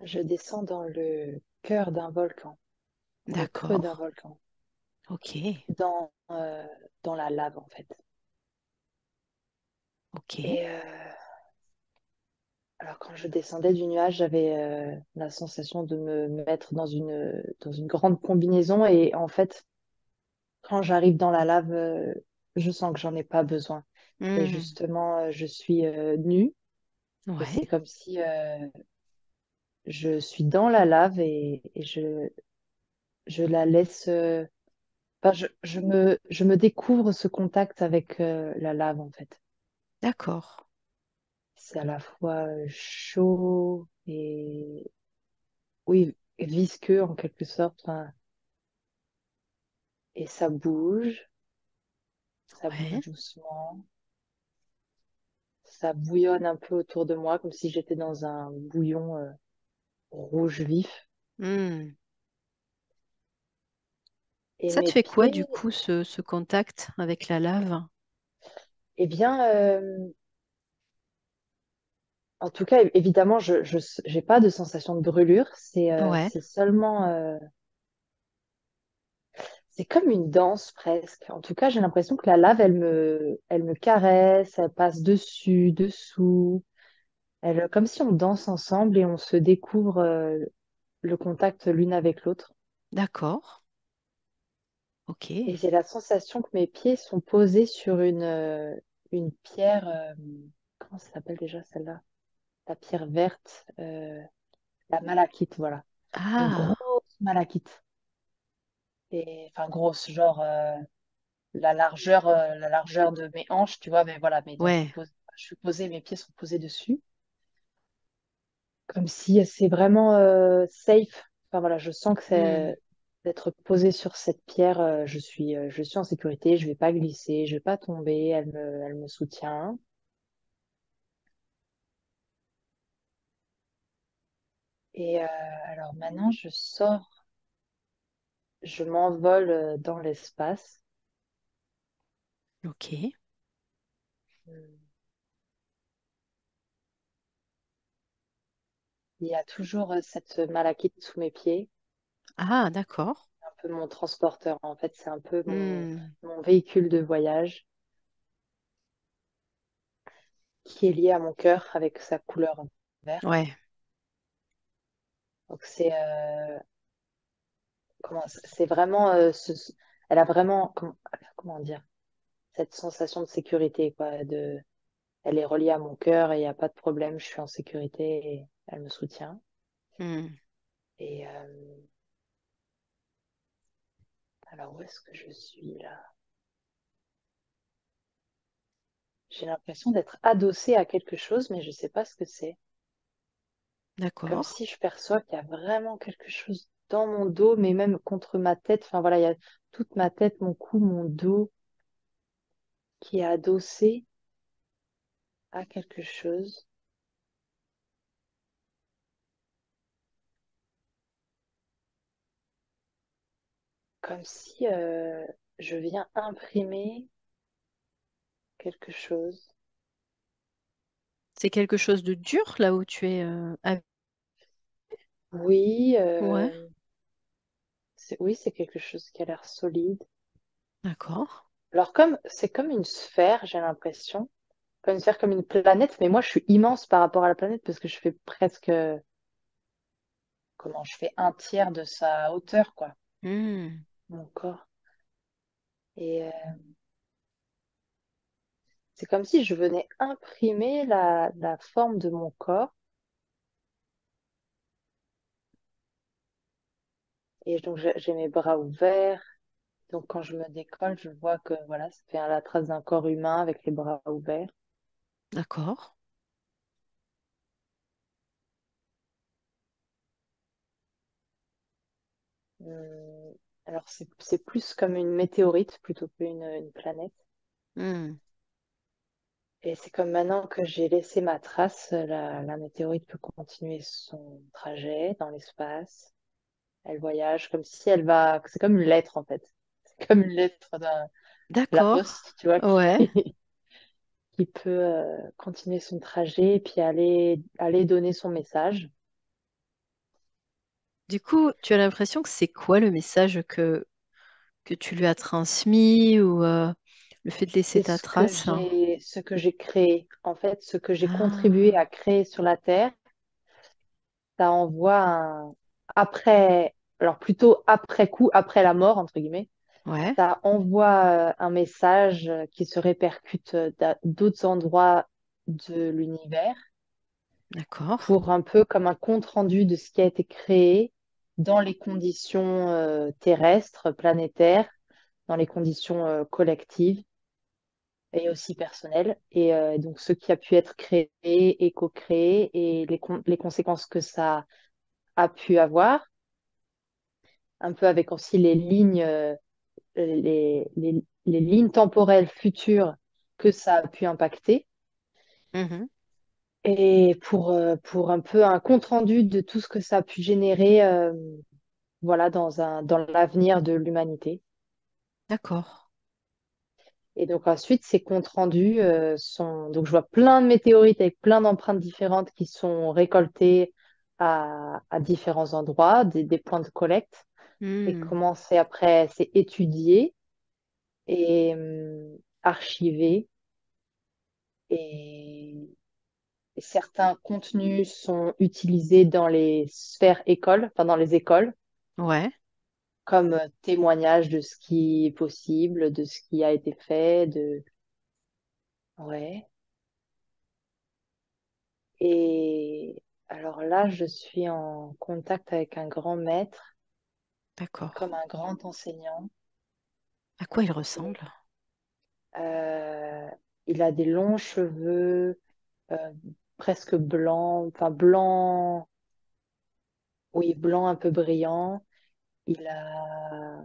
Je descends dans le cœur d'un volcan, dans le creux D'accord. d'un volcan, Ok. dans la lave en fait. Ok. Et alors quand je descendais du nuage, j'avais la sensation de me mettre dans une grande combinaison et en fait, quand j'arrive dans la lave, je sens que j'en ai pas besoin. Et Hmm. justement, je suis nue et Ouais. c'est comme si je suis dans la lave et je la laisse. Enfin, je me découvre ce contact avec la lave, en fait. D'accord. C'est à la fois chaud et, oui, visqueux en quelque sorte. Enfin, et ça bouge Ouais. doucement. Ça bouillonne un peu autour de moi, comme si j'étais dans un bouillon rouge vif. Hmm. Et Ça te mes fait quoi du pieds, coup ce contact avec la lave? eh bien, en tout cas, évidemment, je j'ai pas de sensation de brûlure. Ouais. C'est seulement c'est comme une danse presque. En tout cas, j'ai l'impression que la lave, elle me caresse, elle passe dessus, dessous. Elle, comme si on danse ensemble et on se découvre le contact l'une avec l'autre. D'accord. Ok. Et j'ai la sensation que mes pieds sont posés sur une pierre. Comment ça s'appelle déjà celle-là? La pierre verte, la malachite, voilà. Une Ah. grosse malachite. Et, enfin, grosse, genre la largeur de mes hanches, tu vois, mais voilà, mais donc Ouais. je suis posée, mes pieds sont posés dessus, comme si c'est vraiment safe. Enfin voilà, je sens que Hmm. c'est d'être posée sur cette pierre, je suis en sécurité, je vais pas glisser, je vais pas tomber, elle me soutient. Et alors maintenant, je sors, je m'envole dans l'espace. Ok. Hmm. Il y a toujours cette malachite sous mes pieds, Ah, d'accord. un peu mon transporteur. En fait, c'est un peu Hmm. mon véhicule de voyage qui est lié à mon cœur avec sa couleur verte. Ouais. Donc c'est vraiment elle a vraiment comment dire cette sensation de sécurité quoi de elle est reliée à mon cœur et il n'y a pas de problème, je suis en sécurité et elle me soutient. Hmm. Et alors où est-ce que je suis là? J'ai l'impression d'être adossée à quelque chose, mais je sais pas ce que c'est. Comme D'accord. si je perçois qu'il y a vraiment quelque chose dans mon dos, mais même contre ma tête. Enfin voilà, il y a toute ma tête, mon cou, mon dos qui est adossé à quelque chose. Comme si je viens imprimer quelque chose. C'est quelque chose de dur là où tu es. Oui, Ouais. oui, c'est quelque chose qui a l'air solide. D'accord. Alors comme c'est comme une sphère, j'ai l'impression, comme une sphère, comme une planète, mais moi je suis immense par rapport à la planète parce que je fais presque, comment, je fais un tiers de sa hauteur, quoi, Hmm. mon corps. Et c'est comme si je venais imprimer la forme de mon corps. Et donc j'ai mes bras ouverts. Donc quand je me décolle, je vois que voilà, ça fait la trace d'un corps humain avec les bras ouverts. D'accord. Hum, alors c'est plus comme une météorite plutôt une planète. Hmm. Et c'est comme maintenant que j'ai laissé ma trace, la météorite peut continuer son trajet dans l'espace. Elle voyage comme si elle va. C'est comme une lettre en fait. C'est comme une lettre de la D'accord. poste, tu vois, Ouais. qui peut continuer son trajet et puis aller donner son message. Du coup, tu as l'impression que c'est quoi le message que tu lui as transmis ou le fait de laisser C'est ta trace? ce que j'ai créé. En fait, ce que j'ai contribué Ah, à créer sur la Terre, ça envoie un après, alors plutôt après coup, après la mort, entre guillemets, ouais, ça envoie un message qui se répercute d'autres endroits de l'univers d'accord. pour un peu comme un compte-rendu de ce qui a été créé dans les conditions terrestres, planétaires, dans les conditions collectives et aussi personnelles. Et donc ce qui a pu être créé et co-créé et les conséquences que ça a pu avoir, un peu avec aussi les lignes, les lignes temporelles futures que ça a pu impacter. Mhm. Et pour un peu un compte-rendu de tout ce que ça a pu générer voilà, dans l'avenir de l'humanité. D'accord. Et donc ensuite, ces comptes rendus sont... Donc je vois plein de météorites avec plein d'empreintes différentes qui sont récoltées à différents endroits, des points de collecte. Et Hmm, comment c'est après, c'est étudié et archivé. Et, et certains contenus sont utilisés dans les sphères écoles, enfin dans les écoles, ouais, comme témoignage de ce qui est possible, de ce qui a été fait, de... Ouais. Et alors là, je suis en contact avec un grand maître, d'accord. comme un grand enseignant. À quoi il Et, ressemble? euh, il a des longs cheveux, euh, presque blancs, enfin blanc, oui, blanc un peu brillant. Il a,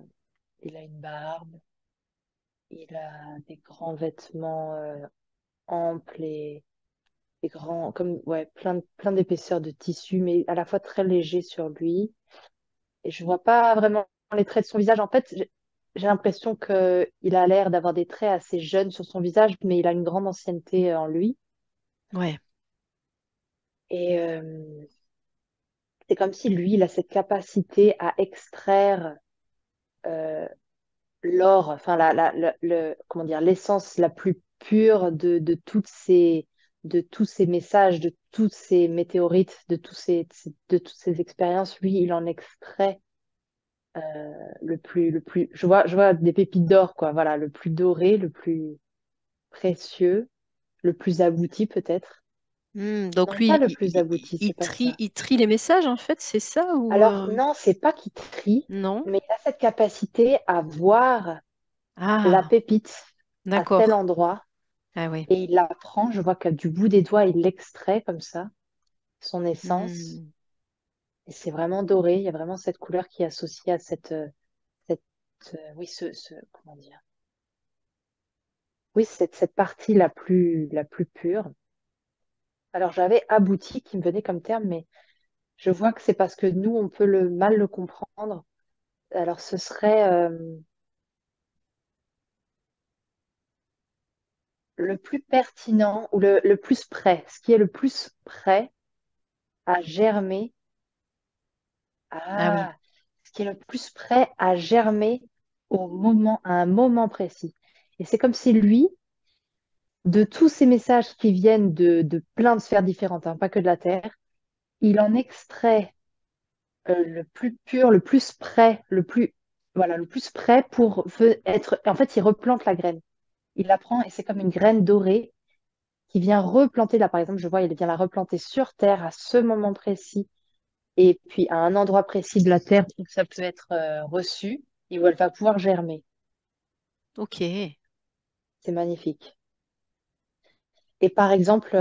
il a une barbe, il a des grands vêtements amples et grands, comme ouais, plein d'épaisseur de tissu, mais à la fois très léger sur lui. Et je vois pas vraiment les traits de son visage. En fait, j'ai l'impression que il a l'air d'avoir des traits assez jeunes sur son visage, mais il a une grande ancienneté en lui. Ouais. Et c'est comme si lui, il a cette capacité à extraire euh, l'or, enfin comment dire, l'essence la plus pure de tous ces messages, de tous ces météorites, de toutes ces expériences. Lui, il en extrait je vois des pépites d'or, quoi. Voilà, le plus doré, le plus précieux, le plus abouti peut-être. Donc Non, pas lui, le plus abouti, c'est pas ça. il trie les messages en fait, c'est ça ou Alors, non, c'est pas qu'il trie, non? mais il a cette capacité à voir la Ah, pépite à tel d'accord. endroit Ah oui. et il la prend. Je vois que du bout des doigts, il l'extrait comme ça, son essence. Hmm, Et c'est vraiment doré. Il y a vraiment cette couleur qui est associée à cette oui, comment dire? Oui, cette partie la plus pure. Alors j'avais abouti qui me venait comme terme, mais je vois que c'est parce que nous, on peut mal le comprendre. Alors ce serait le plus pertinent ou le plus près, ce qui est le plus près à germer. ah oui. Ah, ce qui est le plus près à germer à un moment précis. Et c'est comme si lui, de tous ces messages qui viennent de plein de sphères différentes, hein, pas que de la Terre, il en extrait le plus pur, le plus près, voilà, le plus près pour être. En fait, il replante la graine. Il la prend et c'est comme une graine dorée qui vient replanter. Là, par exemple, je vois, il vient la replanter sur Terre à ce moment précis et puis à un endroit précis de la Terre où ça peut être reçu et où elle va pouvoir germer. Ok. C'est magnifique. Et par exemple,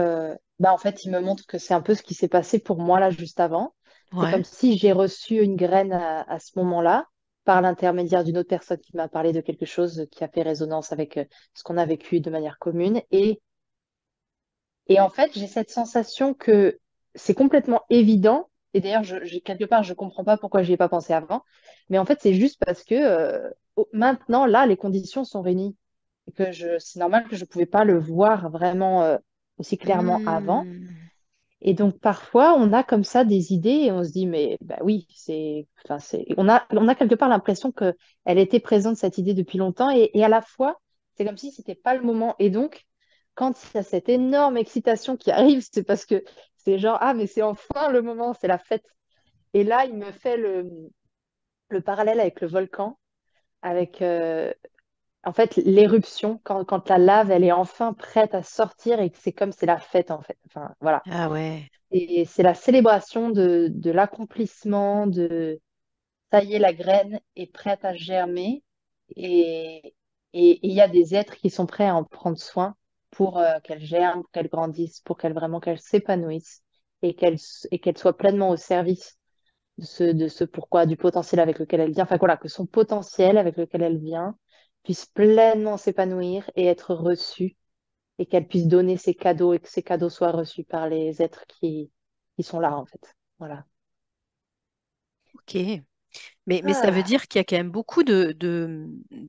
bah, en fait, il me montre que c'est un peu ce qui s'est passé pour moi là juste avant. C'est Ouais. comme si j'ai reçu une graine à ce moment-là par l'intermédiaire d'une autre personne qui m'a parlé de quelque chose qui a fait résonance avec ce qu'on a vécu de manière commune. Et en fait, j'ai cette sensation que c'est complètement évident. Et d'ailleurs, quelque part, je comprends pas pourquoi j'y ai pas pensé avant. Mais en fait, c'est juste parce que maintenant, là, les conditions sont réunies. Et que c'est normal que je pouvais pas le voir vraiment aussi clairement avant. Hmm, Et donc parfois, on a comme ça des idées et on se dit, mais bah oui, on a quelque part l'impression que elle était présente, cette idée, depuis longtemps et à la fois, c'est comme si c'était pas le moment. Et donc, quand il y a cette énorme excitation qui arrive, c'est parce que c'est genre, ah, mais c'est enfin le moment, c'est la fête. Et là, il me fait le parallèle avec le volcan, avec en fait l'éruption, quand la lave, elle est enfin prête à sortir et que c'est comme c'est la fête en fait. Enfin, voilà. Ah ouais. Et c'est la célébration de l'accomplissement, de ça y est, la graine est prête à germer et il y a des êtres qui sont prêts à en prendre soin pour qu'elle germe, pour qu'elle grandisse, pour qu'elle s'épanouisse et qu'elle soit pleinement au service de ce pourquoi, du potentiel avec lequel elle vient. Enfin voilà, que son potentiel avec lequel elle vient puisse pleinement s'épanouir et être reçu et qu'elle puisse donner ses cadeaux et que ces cadeaux soient reçus par les êtres qui sont là, en fait. Voilà. Ok. Mais ça veut Ah, dire qu'il y a quand même beaucoup de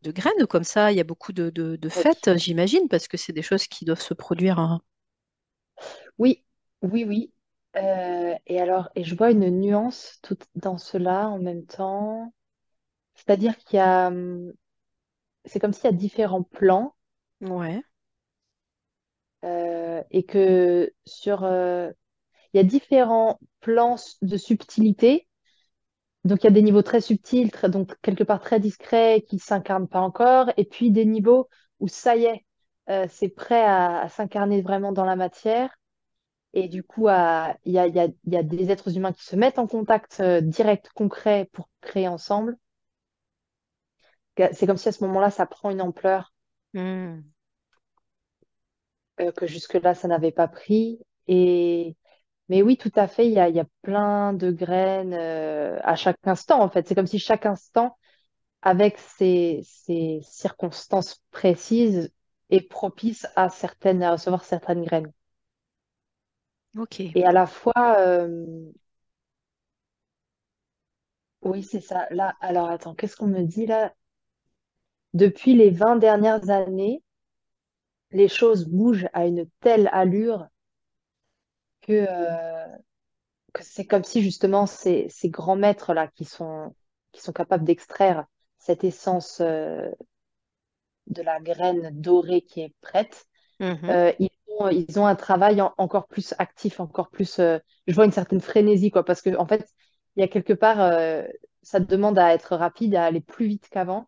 graines comme ça. Il y a beaucoup de oui. fêtes, j'imagine, parce que c'est des choses qui doivent se produire, hein. Oui, oui, oui. Et alors, et je vois une nuance tout dans cela en même temps. C'est-à-dire c'est comme s'il y a différents plans Ouais. et que il y a différents plans de subtilité. Donc, il y a des niveaux très subtils, donc quelque part très discrets, qui s'incarnent pas encore, et puis des niveaux où ça y est, c'est prêt à s'incarner vraiment dans la matière. Et du coup, il y a des êtres humains qui se mettent en contact direct, concret, pour créer ensemble. C'est comme si à ce moment-là, ça prend une ampleur Hmm. que jusque-là, ça n'avait pas pris. Mais oui, tout à fait, il y a plein de graines à chaque instant, en fait. C'est comme si chaque instant avec ces circonstances précises et propices à recevoir certaines graines. Ok. Et à la fois, oui, c'est ça. Là, alors attends, qu'est-ce qu'on me dit là? Depuis les 20 dernières années, les choses bougent à une telle allure que c'est comme si justement ces grands maîtres là qui sont capables d'extraire cette essence de la graine dorée qui est prête. Mhm. Ils ont un travail encore plus actif, encore plus. Je vois une certaine frénésie, quoi, parce que en fait, il y a quelque part, ça te demande à être rapide, à aller plus vite qu'avant,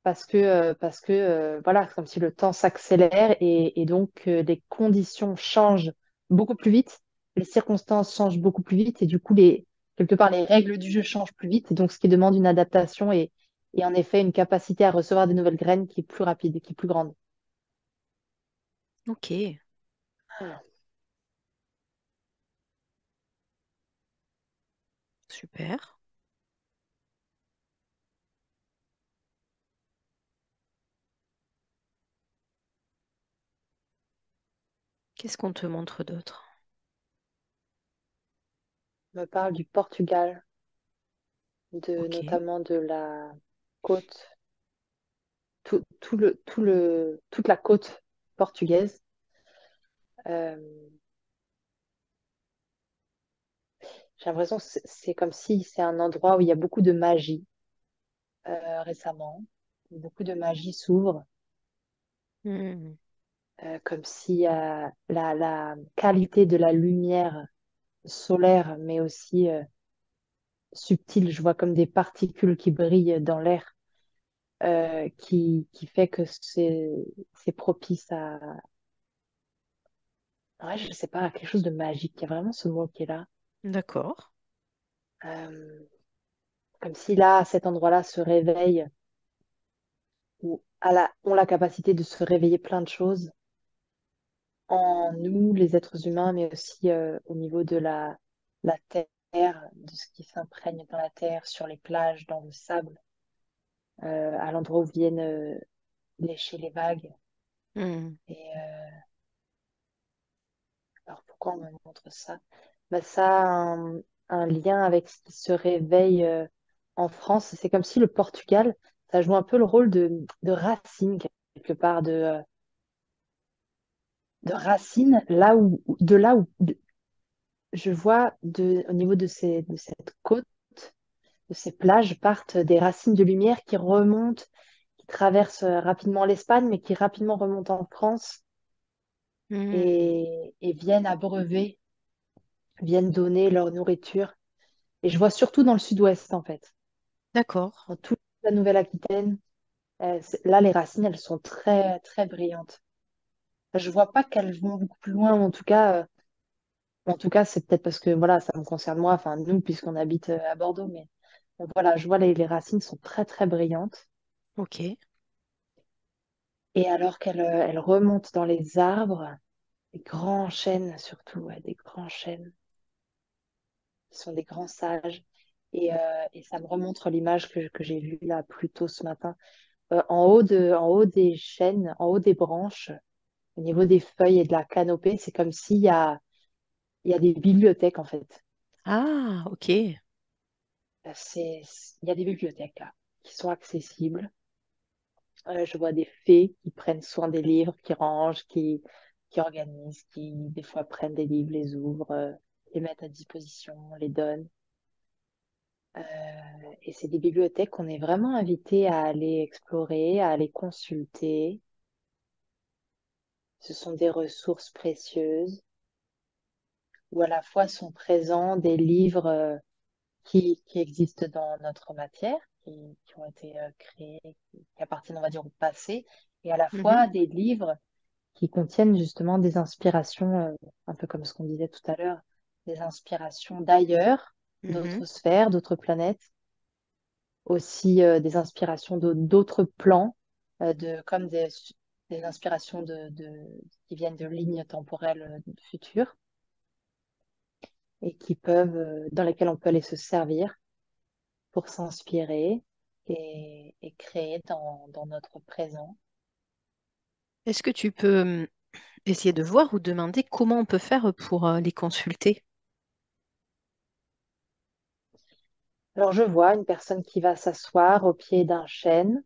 parce que voilà, c'est comme si le temps s'accélère et donc les conditions changent beaucoup plus vite, les circonstances changent beaucoup plus vite, et du coup, quelque part, les règles du jeu changent plus vite, et donc ce qui demande une adaptation et en effet une capacité à recevoir des nouvelles graines qui est plus rapide, qui est plus grande. Ok. Super. Qu'est-ce qu'on te montre d'autre? On me parle du Portugal, Ok. notamment de la côte, toute la côte portugaise. Euh, j'ai l'impression que c'est comme si c'est un endroit où il y a beaucoup de magie récemment. Beaucoup de magie s'ouvre, Hmm. comme si la qualité de la lumière solaire, mais aussi subtile, je vois comme des particules qui brillent dans l'air, qui fait que c'est propice à, ouais, je sais pas, quelque chose de magique. Il y a vraiment ce mot qui est là. D'accord. Euh, comme si là, à cet endroit-là, se réveille ou ont la capacité de se réveiller plein de choses en nous, les êtres humains, mais aussi au niveau de la terre, de ce qui s'imprègne dans la terre, sur les plages, dans le sable, à l'endroit où viennent lécher les vagues. Hmm. Et alors, pourquoi on me montre ça? Bah, ça a un lien avec ce qui se réveille en France. C'est comme si le Portugal, ça joue un peu le rôle de racine, quelque part, de racine, là où, je vois au niveau de cette côte, de ces plages, partent des racines de lumière qui remontent, qui traversent rapidement l'Espagne, mais qui rapidement remontent en France Hmm, et viennent abreuver, viennent donner leur nourriture. Et je vois surtout dans le sud-ouest, en fait, d'accord. dans toute la Nouvelle-Aquitaine. Là, les racines, elles sont très, très brillantes. Je vois pas qu'elles vont beaucoup plus loin, ou en tout cas, c'est peut-être parce que voilà, ça me concerne moi, enfin nous, puisqu'on habite à Bordeaux, mais donc, voilà, je vois les racines sont très, très brillantes. Ok. Et alors qu'elles remontent dans les arbres, des grands chênes surtout, ouais, des grands chênes, qui sont des grands sages. Et ça me remontre l'image que j'ai vue là plus tôt ce matin. En haut des chênes, en haut des branches, au niveau des feuilles et de la canopée, c'est comme il y a des bibliothèques en fait. Ah, ok. Il y a des bibliothèques là qui sont accessibles. Je vois des fées qui prennent soin des livres, qui rangent, qui organisent, qui des fois prennent des livres, les ouvrent, les mettent à disposition, les donnent. Euh, et c'est des bibliothèques qu'on est vraiment invité à aller explorer, à aller consulter. Ce sont des ressources précieuses où à la fois sont présents des livres qui existent dans notre matière, qui ont été créés, qui appartiennent, on va dire, au passé, et à la Mhm, fois des livres qui contiennent justement des inspirations, un peu comme ce qu'on disait tout à l'heure, des inspirations d'ailleurs, mhm. d'autres sphères, d'autres planètes, aussi des inspirations d'autres plans, comme des inspirations qui viennent de lignes temporelles futures et dans lesquelles on peut aller se servir pour s'inspirer et créer dans notre présent. Est-ce que tu peux essayer de voir ou demander comment on peut faire pour les consulter? Alors je vois une personne qui va s'asseoir au pied d'un chêne,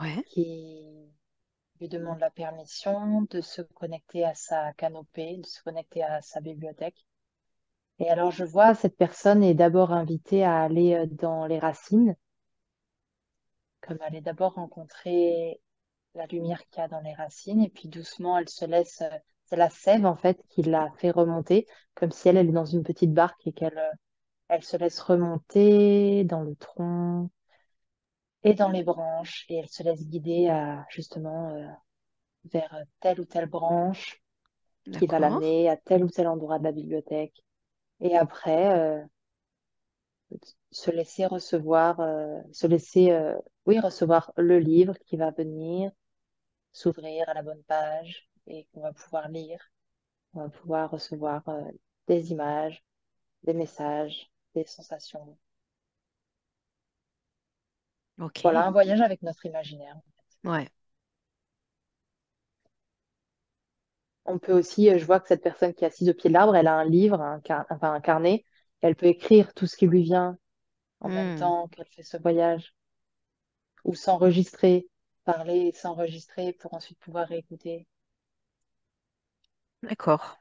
Ouais. qui lui demande la permission de se connecter à sa canopée, de se connecter à sa bibliothèque. Et alors je vois cette personne est d'abord invitée à aller dans les racines, comme aller d'abord rencontrer la lumière qu'il y a dans les racines, et puis doucement elle se laisse, c'est la sève en fait qui la fait remonter, comme si elle est dans une petite barque et elle se laisse remonter dans le tronc et dans les branches, et elle se laisse guider justement vers telle ou telle branche qui va D'accord. l'amener à tel ou tel endroit de la bibliothèque. Et après, se laisser recevoir, oui, recevoir le livre qui va venir, s'ouvrir à la bonne page et qu'on va pouvoir lire. On va pouvoir recevoir des images, des messages, des sensations. Voilà, Ok. un voyage avec notre imaginaire. Ouais. On peut aussi, je vois que cette personne qui est assise au pied de l'arbre, elle a un livre, enfin un carnet. Elle peut écrire tout ce qui lui vient en même Hmm, temps qu'elle fait ce voyage, ou s'enregistrer, parler et s'enregistrer pour ensuite pouvoir réécouter. d'accord.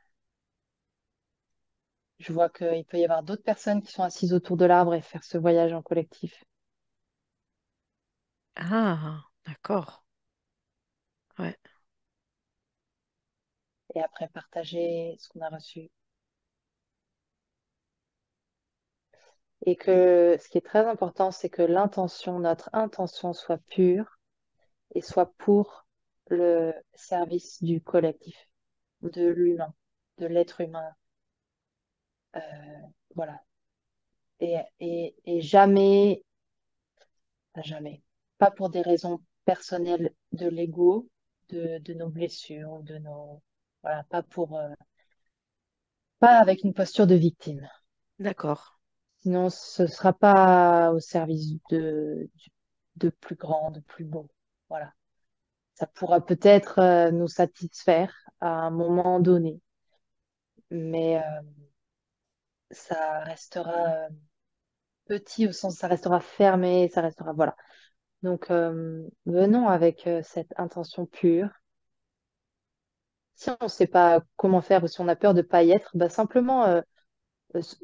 Je vois qu'il peut y avoir d'autres personnes qui sont assises autour de l'arbre et faire ce voyage en collectif. Ah, d'accord. Ouais. Et après partager ce qu'on a reçu. Et que ce qui est très important, c'est que notre intention soit pure et soit pour le service du collectif, de l'humain, de l'être humain. Euh, voilà. Et jamais, jamais, pas pour des raisons personnelles de l'ego, de nos blessures, ou de nos, voilà, pas avec une posture de victime. D'accord. Sinon, ce sera pas au service de plus grand, de plus beau. Voilà. Ça pourra peut-être nous satisfaire à un moment donné, mais ça restera petit au sens, ça restera fermé, ça restera, voilà. Donc, venons avec cette intention pure. Si on ne sait pas comment faire ou si on a peur de ne pas y être, bah simplement se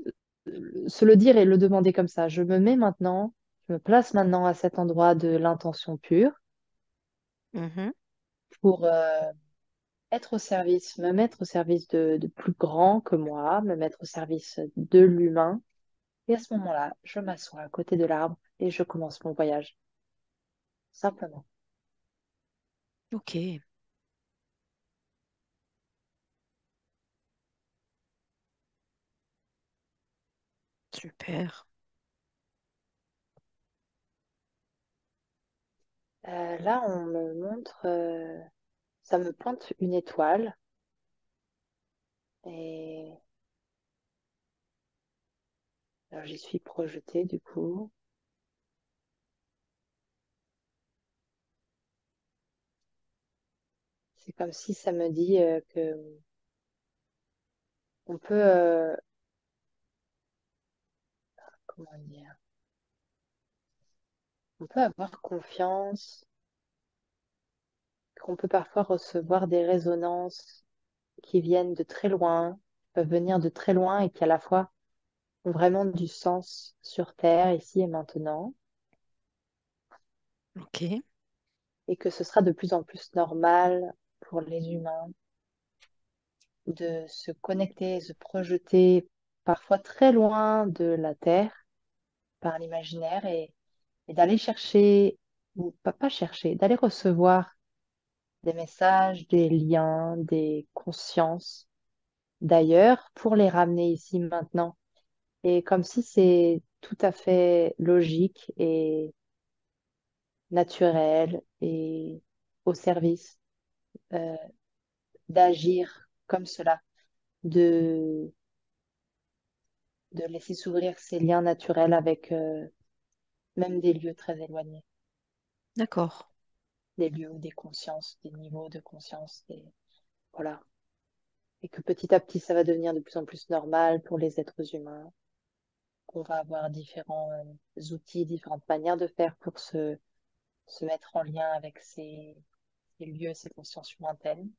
se le dire et le demander comme ça. Je me mets maintenant, je me place maintenant à cet endroit de l'intention pure Mhm. pour être au service, me mettre au service de plus grand que moi, me mettre au service de l'humain. Et à ce moment-là, je m'assois à côté de l'arbre et je commence mon voyage, simplement. Ok, super. Là, on me montre, ça me pointe une étoile et alors, j'y suis projetée du coup. C'est comme si ça me dit que on peut, comment dire, on peut avoir confiance, qu'on peut parfois recevoir des résonances qui viennent de très loin, qui peuvent venir de très loin et qui à la fois ont vraiment du sens sur Terre, ici et maintenant, Ok, et que ce sera de plus en plus normal pour les humains de se connecter, se projeter parfois très loin de la Terre par l'imaginaire et d'aller chercher, ou pas chercher, d'aller recevoir des messages, des liens, des consciences d'ailleurs pour les ramener ici maintenant. Et comme si c'est tout à fait logique et naturel et au service euh, d'agir comme cela, de, de laisser s'ouvrir ces liens naturels avec même des lieux très éloignés, d'accord. des lieux ou des consciences, des niveaux de conscience, voilà. Et que petit à petit, ça va devenir de plus en plus normal pour les êtres humains, qu'on va avoir différents outils, différentes manières de faire pour se mettre en lien avec ces lieux, ces consciences lointaines,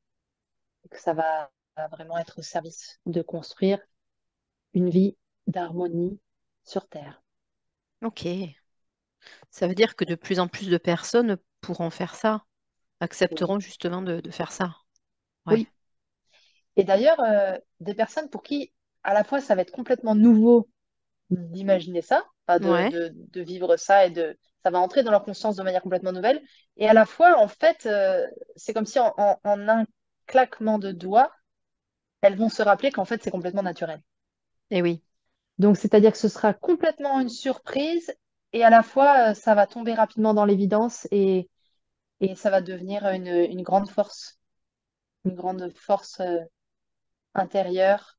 et que ça va vraiment être au service de construire une vie d'harmonie sur Terre. Ok. Ça veut dire que de plus en plus de personnes pourront faire ça, Oui, accepteront justement de faire ça. Ouais. oui. Et d'ailleurs, des personnes pour qui, à la fois, ça va être complètement nouveau d'imaginer ça, enfin, Ouais. de vivre ça ça va entrer dans leur conscience de manière complètement nouvelle. Et à la fois, en fait, c'est comme si en un claquement de doigts, elles vont se rappeler qu'en fait, c'est complètement naturel. Et oui. Donc, c'est-à-dire que ce sera complètement une surprise et à la fois, ça va tomber rapidement dans l'évidence et ça va devenir une grande force intérieure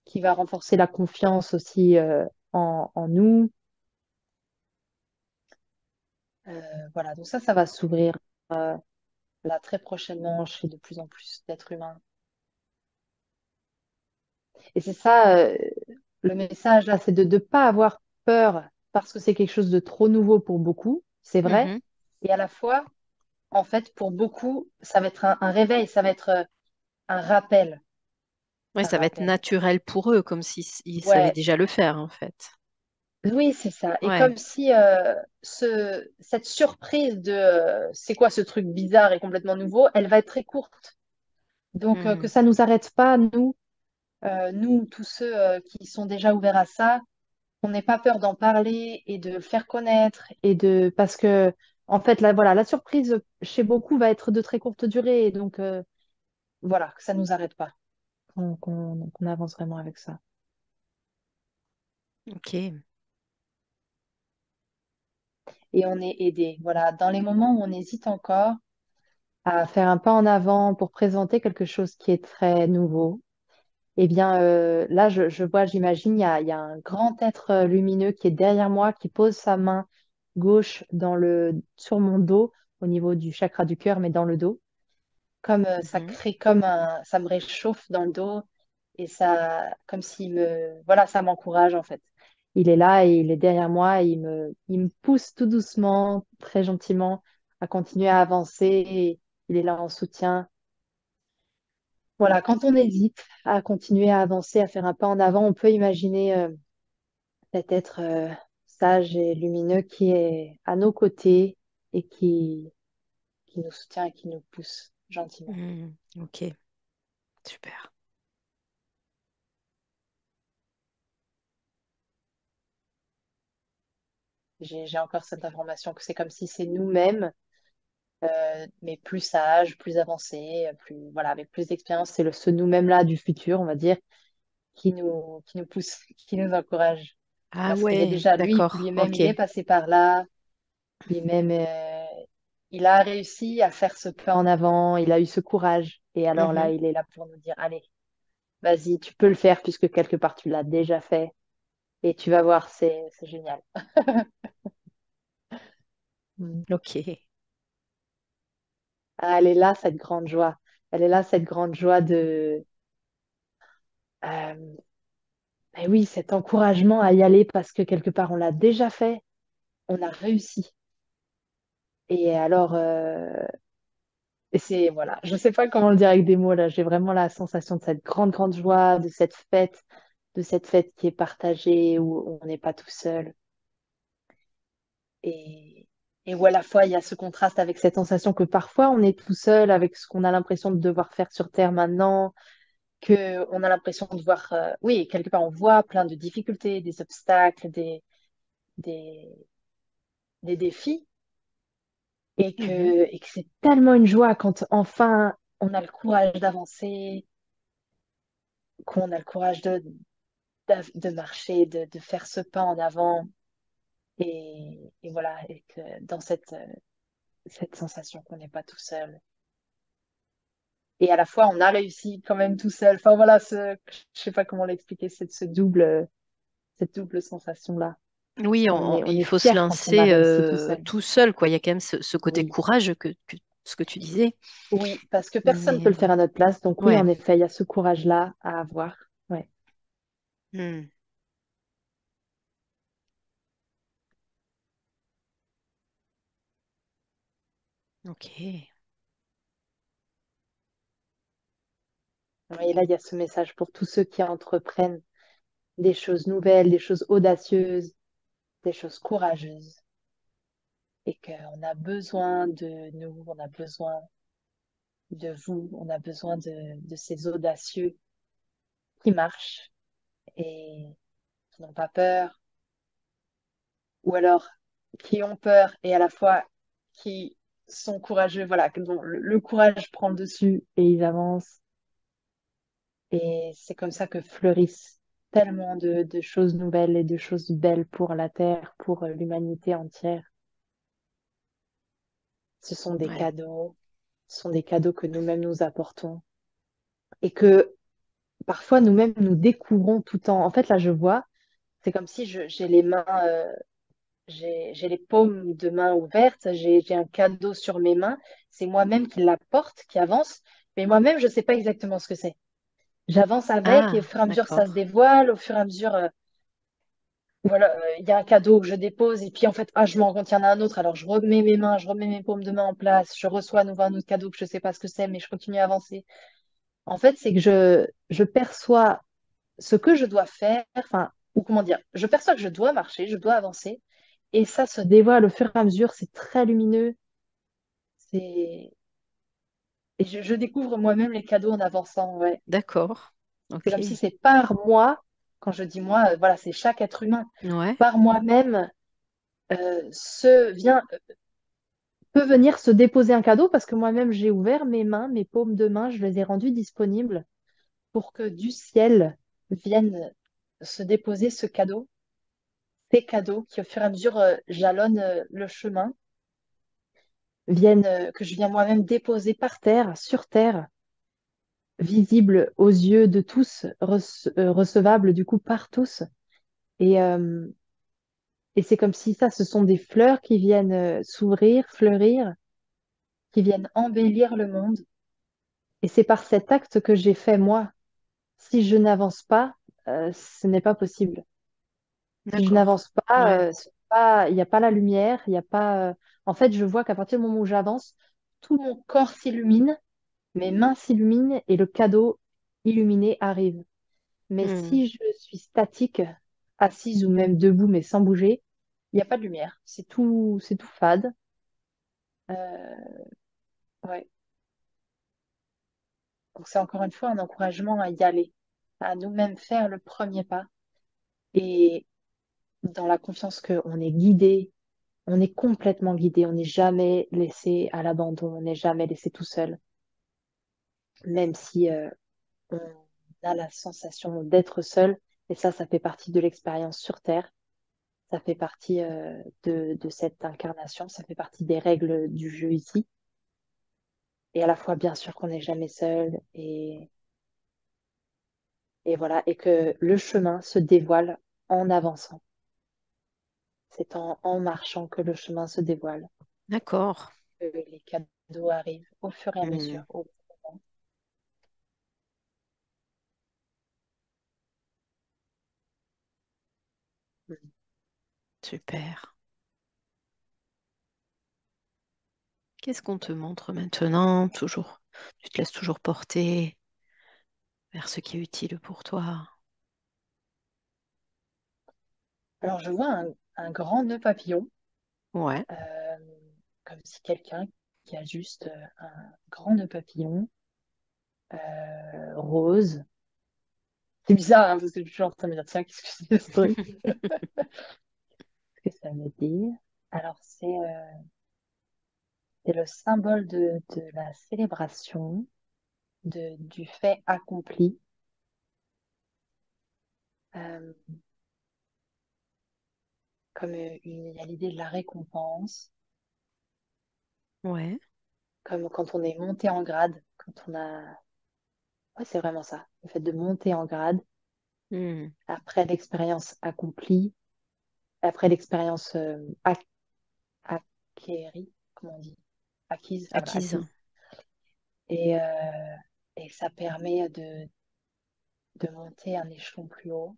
qui va renforcer la confiance aussi en nous. Voilà, donc ça va s'ouvrir là très prochainement chez de plus en plus d'êtres humains. Et c'est ça, le message là, c'est de ne pas avoir peur parce que c'est quelque chose de trop nouveau pour beaucoup, c'est vrai. Mhm. Et à la fois, en fait, pour beaucoup, ça va être un réveil, ça va être un rappel, Ouais, un ça va être rappel. naturel pour eux, comme s'ils savaient Ouais, déjà le faire, en fait. oui, c'est ça. Et Ouais. comme si cette surprise de c'est quoi ce truc bizarre et complètement nouveau, elle va être très courte. Donc, que Mhm. ça nous arrête pas, nous, tous ceux qui sont déjà ouverts à ça, on n'ait pas peur d'en parler et de le faire connaître parce que en fait voilà, la surprise chez beaucoup va être de très courte durée et donc voilà, que ça nous arrête pas, qu'on avance vraiment avec ça. Ok. Et on est aidé. Voilà, dans les moments où on hésite encore à faire un pas en avant pour présenter quelque chose qui est très nouveau, eh bien là, je vois, j'imagine, il y a un grand être lumineux qui est derrière moi, qui pose sa main gauche sur mon dos, au niveau du chakra du cœur, mais dans le dos. Comme ça Mhm. crée ça me réchauffe dans le dos et ça, comme s'il voilà, ça m'encourage en fait. Il est là et il est derrière moi et il me pousse tout doucement, très gentiment à continuer à avancer. Et il est là en soutien. Voilà, quand on hésite à continuer à avancer, à faire un pas en avant, on peut imaginer cet être sage et lumineux qui est à nos côtés et qui nous soutient et qui nous pousse gentiment. Ok, super. J'ai encore cette information que c'est comme si c'est nous-mêmes, mais plus sages, plus avancés, plus, voilà, avec plus d'expérience. C'est ce nous-mêmes-là du futur, on va dire, qui nous pousse, qui nous encourage. Ah Parce qu'il est ouais, déjà, d'accord, lui-même, ok. il est passé par là, lui-même, il a réussi à faire ce pas en avant, il a eu ce courage. Et alors là, Mhm. il est là pour nous dire, allez, vas-y, tu peux le faire puisque quelque part tu l'as déjà fait. Et tu vas voir, c'est génial. Mm. Ok. Ah, elle est là, cette grande joie. Elle est là, cette grande joie de, euh, ben oui, cet encouragement à y aller parce que quelque part on l'a déjà fait, on a réussi. Et alors, et c'est, voilà, je ne sais pas comment le dire avec des mots là, j'ai vraiment la sensation de cette grande, grande joie, de cette fête qui est partagée, où on n'est pas tout seul. Et, et où à la fois il y a ce contraste avec cette sensation que parfois on est tout seul avec ce qu'on a l'impression de devoir faire sur Terre maintenant, que on a l'impression de voir, oui, quelque part on voit plein de difficultés, des obstacles, des, des défis, Mhm. et que c'est tellement une joie quand enfin on a le courage d'avancer, qu'on a le courage de marcher, de faire ce pas en avant, et voilà, et que dans cette sensation qu'on n'est pas tout seul. Et à la fois, on a réussi quand même tout seul. Enfin voilà, je sais pas comment l'expliquer, c'est cette double sensation-là. Oui, On il est faut se fier quand on a lancer réussi tout seul. tout seul, quoi. Il y a quand même ce côté Oui. courage ce que tu disais. Oui, parce que personne ne Mais peut le faire à notre place. Donc oui, ouais. en effet, il y a ce courage-là à avoir. Ouais. Hmm. Ok. Et là, il y a ce message pour tous ceux qui entreprennent des choses nouvelles, des choses audacieuses, des choses courageuses. Et qu'on a besoin de nous, on a besoin de vous, on a besoin de ces audacieux qui marchent et qui n'ont pas peur, ou alors qui ont peur et à la fois qui sont courageux, voilà, dont le courage prend le dessus et ils avancent. Et c'est comme ça que fleurissent tellement de choses nouvelles et de choses belles pour la Terre, pour l'humanité entière. Ce sont des Ouais. cadeaux, ce sont des cadeaux que nous-mêmes nous apportons et que parfois nous-mêmes nous découvrons tout en... En fait, là, je vois, c'est comme si j'ai les mains, j'ai les paumes de main ouvertes, j'ai un cadeau sur mes mains. C'est moi-même qui l'apporte, qui avance, mais moi-même, je ne sais pas exactement ce que c'est. J'avance avec et au Ah, fur et à mesure, ça se d'accord. dévoile, au fur et à mesure, voilà, il y a un cadeau que je dépose et puis en fait, ah, je m'en rends compte qu'il y en a un autre. Alors, je remets mes mains, je remets mes paumes de main en place, je reçois à nouveau un autre cadeau que je ne sais pas ce que c'est, mais je continue à avancer. En fait, c'est que je perçois ce que je dois faire, enfin, ou comment dire, je perçois que je dois marcher, je dois avancer, et ça se dévoile au fur et à mesure, c'est très lumineux, c'est... et je découvre moi-même les cadeaux en avançant, ouais. D'accord. C'est Ok. comme si c'est par moi, quand je dis moi, voilà, c'est chaque être humain, Ouais. par moi-même, se vient, peut venir se déposer un cadeau, parce que moi-même, j'ai ouvert mes mains, mes paumes de main, je les ai rendues disponibles pour que du ciel vienne se déposer ce cadeau, ces cadeaux qui, au fur et à mesure, jalonnent le chemin, que je viens moi-même déposer par terre, sur terre, visible aux yeux de tous, recevable du coup par tous. Et, euh, et c'est comme si ça, ce sont des fleurs qui viennent s'ouvrir, fleurir, qui viennent embellir le monde. Et c'est par cet acte que j'ai fait moi. Si je n'avance pas, ce n'est pas possible. Si je D'accord. n'avance pas, Ouais. il n'y a pas la lumière, il n'y a pas. En fait, je vois qu'à partir du moment où j'avance, tout mon corps s'illumine mes mains s'illuminent et le cadeau illuminé arrive. Mais Hmm. si je suis statique, assise ou même debout mais sans bouger, il n'y a pas de lumière. C'est tout fade. Euh, ouais. Donc c'est encore une fois un encouragement à y aller, à nous-mêmes faire le premier pas et dans la confiance qu'on est guidé, on est complètement guidé, on n'est jamais laissé à l'abandon, on n'est jamais laissé tout seul, même si on a la sensation d'être seul. Et ça fait partie de l'expérience sur Terre, ça fait partie de cette incarnation, ça fait partie des règles du jeu ici. Et à la fois, bien sûr qu'on n'est jamais seul et voilà, et que le chemin se dévoile en avançant. C'est en marchant que le chemin se dévoile, D'accord. que les cadeaux arrivent au fur et à Hmm. mesure. Au moment. Super. Qu'est-ce qu'on te montre maintenant? Toujours, tu te laisses toujours porter vers ce qui est utile pour toi. Alors, je vois un grand nœud papillon, Ouais. euh, comme si quelqu'un qui a juste un grand nœud papillon rose. C'est bizarre, hein, parce que je suis toujours en train de me dire, tiens, qu'est-ce que c'est ce truc? Qu'est-ce que ça veut dire? Alors, c'est le symbole de la célébration, du fait accompli. Euh, comme il y a l'idée de la récompense, Ouais. comme quand on est monté en grade, quand on a... Ouais, c'est vraiment ça, le fait de monter en grade Hmm. après l'expérience accomplie, après l'expérience acquérie, comment on dit? Acquise, enfin voilà, Acquise. acquise. Et, euh, et ça permet de monter un échelon plus haut.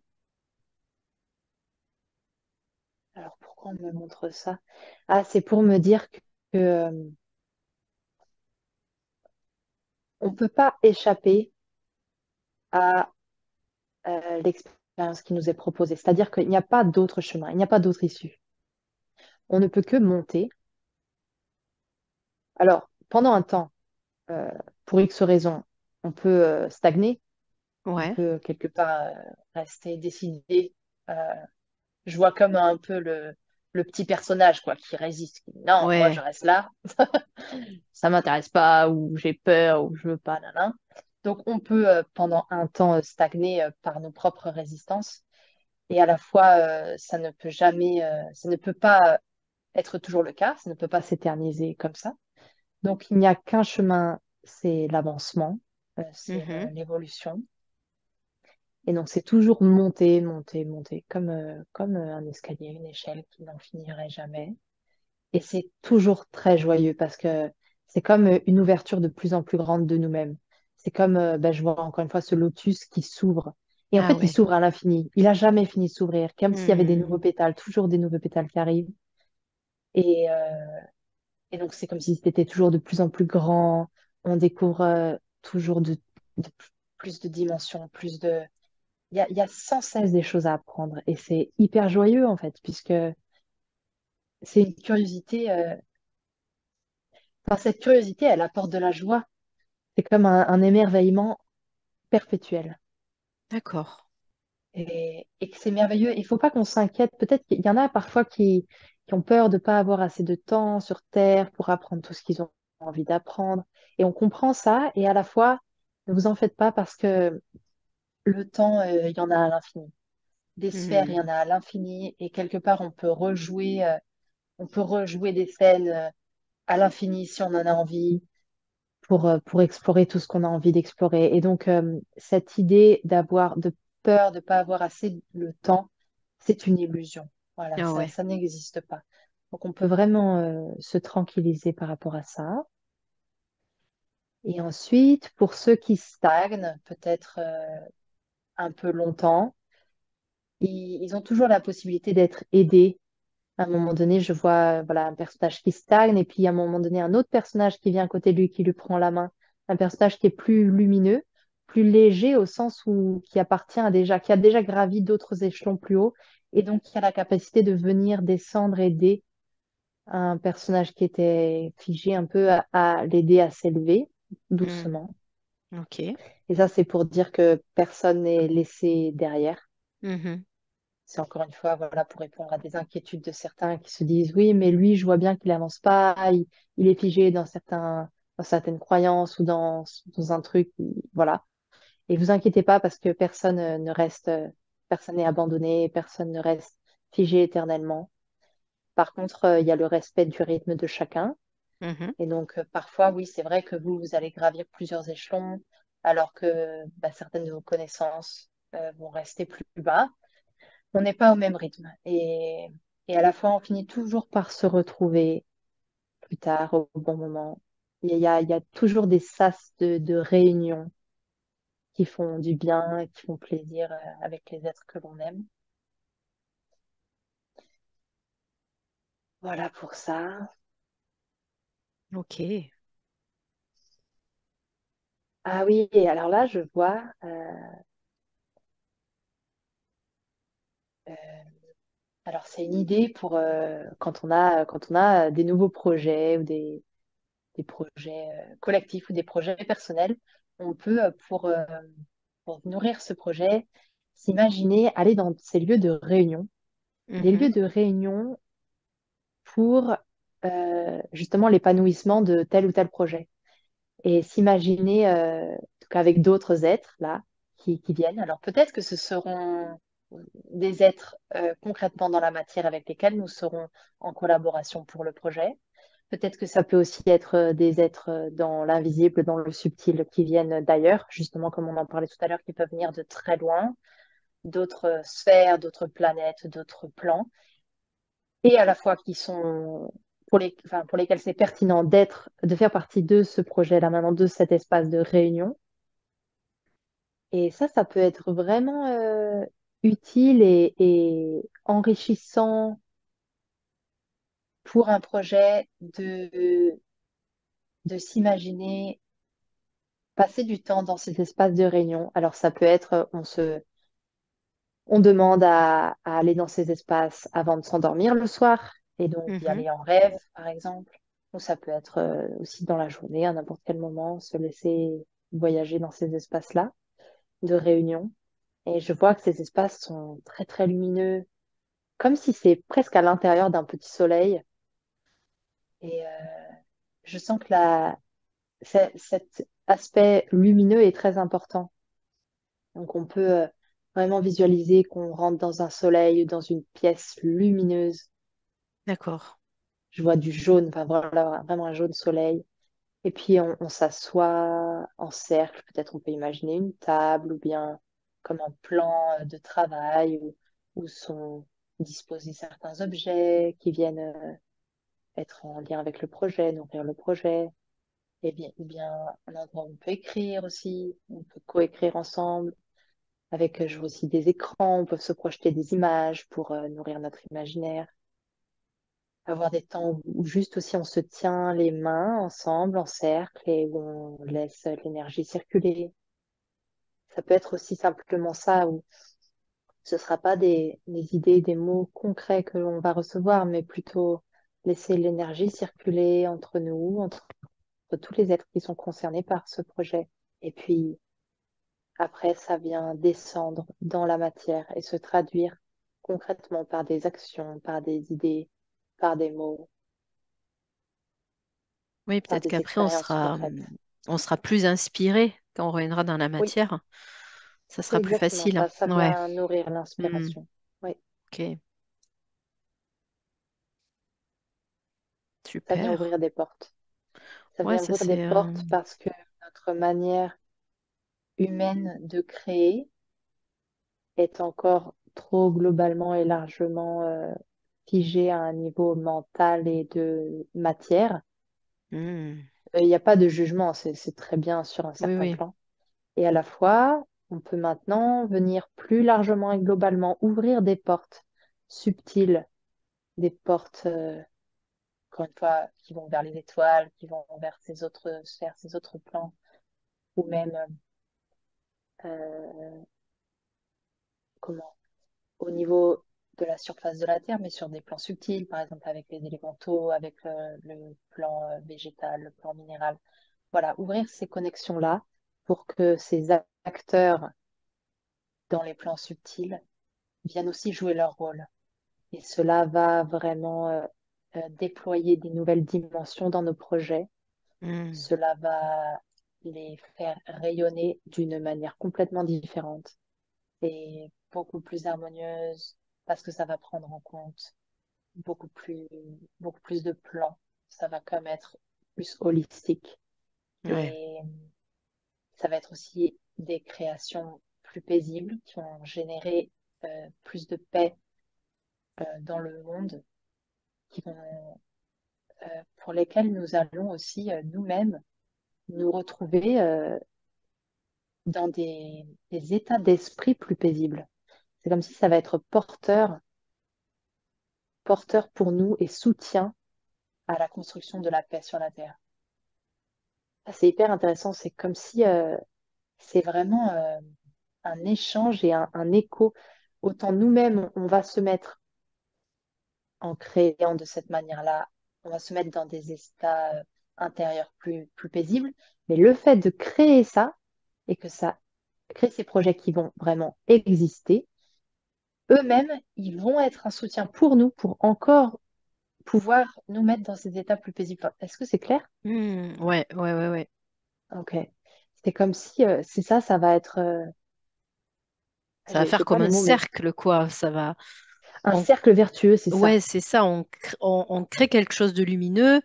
Alors pourquoi on me montre ça? Ah, c'est pour me dire que, on ne peut pas échapper à l'expérience qui nous est proposée. C'est-à-dire qu'il n'y a pas d'autre chemin, il n'y a pas d'autre issue. On ne peut que monter. Alors, pendant un temps, euh, pour X raisons, on peut stagner, on Ouais. peut quelque part rester décidé. Euh, je vois comme un peu le petit personnage quoi, qui résiste. Qui dit, non, moi je Ouais. reste là, ça m'intéresse pas, ou j'ai peur, ou je veux pas, nanana. Donc on peut pendant un temps stagner par nos propres résistances. Et à la fois, ça ne peut jamais, ça ne peut pas être toujours le cas, ça ne peut pas s'éterniser comme ça. Donc, il n'y a qu'un chemin, c'est l'avancement, c'est Mhm. l'évolution. Et donc, c'est toujours monter, monter, monter, comme un escalier, une échelle qui n'en finirait jamais. Et c'est toujours très joyeux parce que c'est comme une ouverture de plus en plus grande de nous-mêmes. C'est comme, ben, je vois encore une fois ce lotus qui s'ouvre. Et en Ah fait, il ouais. s'ouvre à l'infini. Il n'a jamais fini de s'ouvrir, comme s'il y avait des Hmm. nouveaux pétales, toujours des nouveaux pétales qui arrivent. Et, euh, Et donc, c'est comme si c'était toujours de plus en plus grand. On découvre toujours de plus de dimensions, plus de... il y a sans cesse des choses à apprendre. Et c'est hyper joyeux, en fait, puisque c'est une curiosité. Enfin, cette curiosité, elle apporte de la joie. C'est comme un émerveillement perpétuel. D'accord. Et que c'est merveilleux. Il ne faut pas qu'on s'inquiète. Peut-être qu'il y en a parfois qui ont peur de ne pas avoir assez de temps sur Terre pour apprendre tout ce qu'ils ont envie d'apprendre. Et on comprend ça. Et à la fois, ne vous en faites pas parce que le temps, il y en a à l'infini. Des sphères, il Hmm. y en a à l'infini. Et quelque part, on peut rejouer des scènes à l'infini si on en a envie pour explorer tout ce qu'on a envie d'explorer. Et donc, cette idée de peur de ne pas avoir assez le temps, c'est une illusion. Voilà, Ah ouais. ça n'existe pas. Donc, on peut vraiment se tranquilliser par rapport à ça. Et ensuite, pour ceux qui stagnent, peut-être un peu longtemps, ils ont toujours la possibilité d'être aidés. À un moment donné, je vois voilà, un personnage qui stagne, et puis à un moment donné, un autre personnage qui vient à côté de lui, qui lui prend la main, un personnage qui est plus lumineux, plus léger au sens où qui appartient à déjà, qui a déjà gravi d'autres échelons plus haut et donc qui a la capacité de venir descendre, aider un personnage qui était figé un peu à l'aider à s'élever Hmm. doucement. Ok. Et ça, c'est pour dire que personne n'est laissé derrière. Mhm. C'est encore une fois, voilà, pour répondre à des inquiétudes de certains qui se disent, oui, mais lui, je vois bien qu'il avance pas, il est figé dans dans certaines croyances ou dans un truc, voilà. Et vous inquiétez pas parce que personne ne reste, personne n'est abandonné, personne ne reste figé éternellement. Par contre, il y a le respect du rythme de chacun. Mhm. Et donc, parfois, oui, c'est vrai que vous allez gravir plusieurs échelons, alors que bah, certaines de vos connaissances vont rester plus bas. On n'est pas au même rythme. Et à la fois, on finit toujours par se retrouver plus tard, au bon moment. Il y a toujours des sas de réunions qui font du bien et qui font plaisir avec les êtres que l'on aime. Voilà pour ça. Ok. Ah oui, et alors là, je vois, euh, alors c'est une idée pour quand on a des nouveaux projets ou des projets collectifs ou des projets personnels, on peut, pour nourrir ce projet, s'imaginer aller dans ces lieux de réunion, des lieux Mhm. de réunion pour justement l'épanouissement de tel ou tel projet. Et s'imaginer en tout cas avec d'autres êtres là qui viennent. Alors peut-être que ce seront des êtres concrètement dans la matière avec lesquels nous serons en collaboration pour le projet. Peut-être que ça peut aussi être des êtres dans l'invisible, dans le subtil, qui viennent d'ailleurs, justement comme on en parlait tout à l'heure, qui peuvent venir de très loin, d'autres sphères, d'autres planètes, d'autres plans, et à la fois qui sont pour lesquels c'est pertinent d'être, de faire partie de ce projet-là maintenant, de cet espace de réunion. Et ça peut être vraiment utile et enrichissant pour un projet de s'imaginer passer du temps dans ces espaces de réunion. Alors ça peut être, on demande à aller dans ces espaces avant de s'endormir le soir et donc y Mhm. aller en rêve, par exemple. Ou ça peut être aussi dans la journée, à n'importe quel moment, se laisser voyager dans ces espaces-là de réunion. Et je vois que ces espaces sont très, très lumineux, comme si c'est presque à l'intérieur d'un petit soleil. Et je sens que cet aspect lumineux est très important. Donc on peut vraiment visualiser qu'on rentre dans un soleil, dans une pièce lumineuse. D'accord. Je vois du jaune, enfin voilà, vraiment un jaune soleil. Et puis on s'assoit en cercle, peut-être on peut imaginer une table ou bien comme un plan de travail où sont disposés certains objets qui viennent être en lien avec le projet, nourrir le projet. Et bien, ou bien un endroit où on peut écrire aussi, on peut coécrire ensemble. Avec, je vois aussi des écrans, on peut se projeter des images pour nourrir notre imaginaire. Avoir des temps où juste aussi on se tient les mains ensemble en cercle et où on laisse l'énergie circuler. Ça peut être aussi simplement ça, où ce ne sera pas des idées, des mots concrets que l'on va recevoir, mais plutôt laisser l'énergie circuler entre nous, entre tous les êtres qui sont concernés par ce projet. Et puis après, ça vient descendre dans la matière et se traduire concrètement par des actions, par des idées, par des mots, Oui, par peut-être des qu'après, expériences concrètes. on sera plus inspiré quand on reviendra dans la Oui, matière. Ça c'est sera plus exactement facile. ça. Ça Ouais. vient nourrir Hmm. l'inspiration. Oui, Ok. ça vient Super. ouvrir des portes. Ça Ouais, vient ça ouvrir des c'est. portes parce que notre manière humaine de créer est encore trop globalement et largement figée à un niveau mental et de matière. Hmm. Il n'y a pas de jugement, c'est très bien sur un Oui, certain oui. plan. Et à la fois, on peut maintenant venir plus largement et globalement ouvrir des portes subtiles, des portes, encore une fois, qui vont vers les étoiles, qui vont vers ces autres sphères, ces autres plans, ou même euh, comment, au niveau de la surface de la Terre, mais sur des plans subtils, par exemple avec les élémentaux, avec le plan végétal, le plan minéral. Voilà, ouvrir ces connexions-là pour que ces acteurs dans les plans subtils viennent aussi jouer leur rôle. Et cela va vraiment déployer des nouvelles dimensions dans nos projets. Hmm. Cela va les faire rayonner d'une manière complètement différente et beaucoup plus harmonieuse parce que ça va prendre en compte beaucoup plus, beaucoup plus de plans. Ça va comme être plus holistique Ouais, et ça va être aussi des créations plus paisibles qui vont générer plus de paix dans le monde, qui vont, pour lesquelles nous allons aussi nous-mêmes nous retrouver dans des états d'esprit plus paisibles. C'est comme si ça va être porteur pour nous et soutien à la construction de la paix sur la Terre. Ça, c'est hyper intéressant. C'est comme si c'est vraiment un échange et un écho. Autant nous-mêmes, on va se mettre en créant de cette manière-là, on va se mettre dans des états intérieurs plus paisibles. Mais le fait de créer ça et que ça crée ces projets qui vont vraiment exister, eux-mêmes, ils vont être un soutien pour nous, pour encore pouvoir nous mettre dans ces états plus paisibles. Est-ce que c'est clair? hmm, ouais, ouais, ouais, ouais. Ok. C'est comme si, c'est ça, ça va être, Ça va j'ai faire pas comme les un mots, mais cercle, quoi. Ça va. un On... cercle vertueux, c'est ça. Ouais, c'est ça. On crée quelque chose de lumineux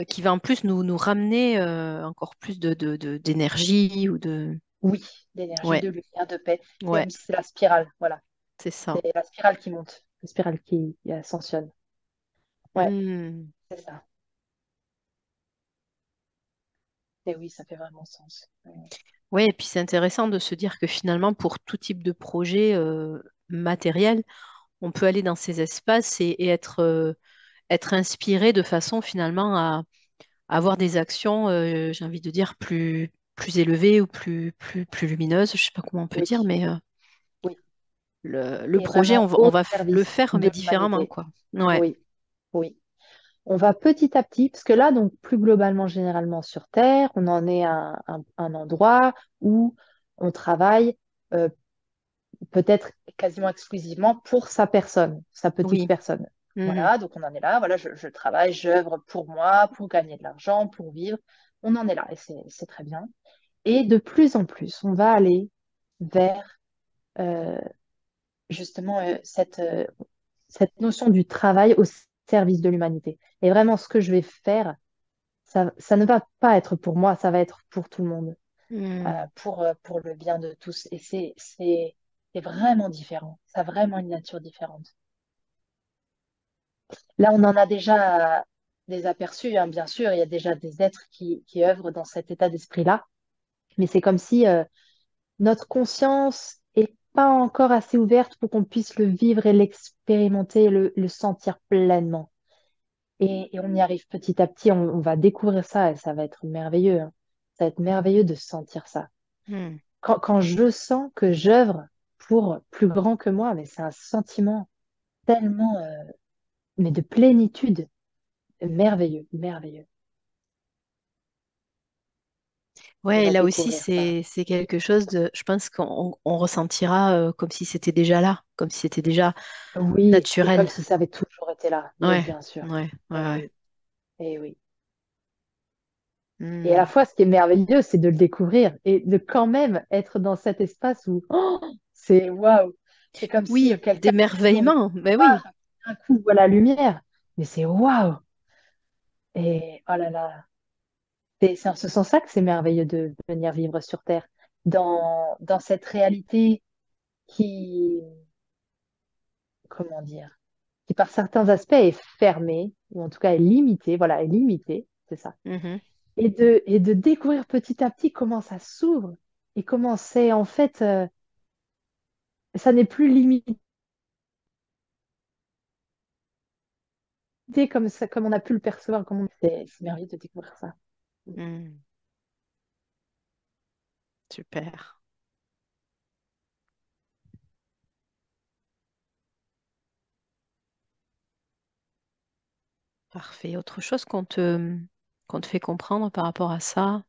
qui va en plus nous ramener encore plus d'énergie ou de. Oui, d'énergie, Ouais, de lumière, de paix. C'est ouais, comme si c'est la spirale, voilà. c'est ça. C'est la spirale qui monte, la spirale qui ascensionne. Ouais, Hmm. c'est ça. Et oui, ça fait vraiment sens. Ouais. Ouais, et puis c'est intéressant de se dire que finalement, pour tout type de projet matériel, on peut aller dans ces espaces et être inspiré de façon finalement à avoir des actions, j'ai envie de dire, plus élevées ou plus lumineuses. Je sais pas comment on peut Oui, dire, mais oui. le Et projet, vraiment on au va le service faire, mais de différemment, l'humanité. quoi. Ouais, Oui, oui. On va petit à petit, parce que là, donc plus globalement, généralement sur Terre, on en est à un endroit où on travaille euh, peut-être quasiment exclusivement pour sa personne, sa petite oui. personne. Mhm. Voilà, donc on en est là, voilà, je travaille, j'œuvre pour moi, pour gagner de l'argent, pour vivre. On en est là et c'est très bien. Et de plus en plus, on va aller vers euh, justement cette notion du travail au service de l'humanité. Et vraiment, ce que je vais faire, ça ne va pas être pour moi, ça va être pour tout le monde, Mhm. pour le bien de tous. Et c'est vraiment différent. Ça a vraiment une nature différente. Là, on en a déjà des aperçus, hein, bien sûr. Il y a déjà des êtres qui œuvrent dans cet état d'esprit-là. Mais c'est comme si notre conscience est pas encore assez ouverte pour qu'on puisse le vivre et l'expérimenter, le sentir pleinement. Et on y arrive petit à petit, on va découvrir ça et ça va être merveilleux, hein. Ça va être merveilleux de sentir ça. Mhm. Quand je sens que j'œuvre pour plus grand que moi, mais c'est un sentiment tellement, mais de plénitude, merveilleux, merveilleux. On Ouais, et va là aussi, découvrir ça. c'est quelque chose de, je pense qu'on ressentira comme si c'était déjà là, comme si c'était déjà Oui, et comme naturel. si ça avait toujours été là, mais Ouais, bien sûr. ouais, ouais, Et ouais. oui, et oui. Et à la Hmm. fois, ce qui est merveilleux, c'est de le découvrir et de quand même être dans cet espace où oh, c'est waouh. C'est comme si Oui, quelqu'un nous ouvre d'émerveillement, ben oui. voir, un coup voit la lumière, mais c'est waouh. Et oh là là, c'est en ce sens-là que c'est merveilleux de venir vivre sur Terre, dans cette réalité qui, comment dire, qui par certains aspects est fermée, ou en tout cas est limitée, voilà, est limitée, c'est ça. Mhm. Et de découvrir petit à petit comment ça s'ouvre et comment c'est en fait, ça n'est plus limité comme ça, comme on a pu le percevoir. C'est merveilleux de découvrir ça. Hmm. Super. Parfait. Autre chose qu'on te fait comprendre par rapport à ça,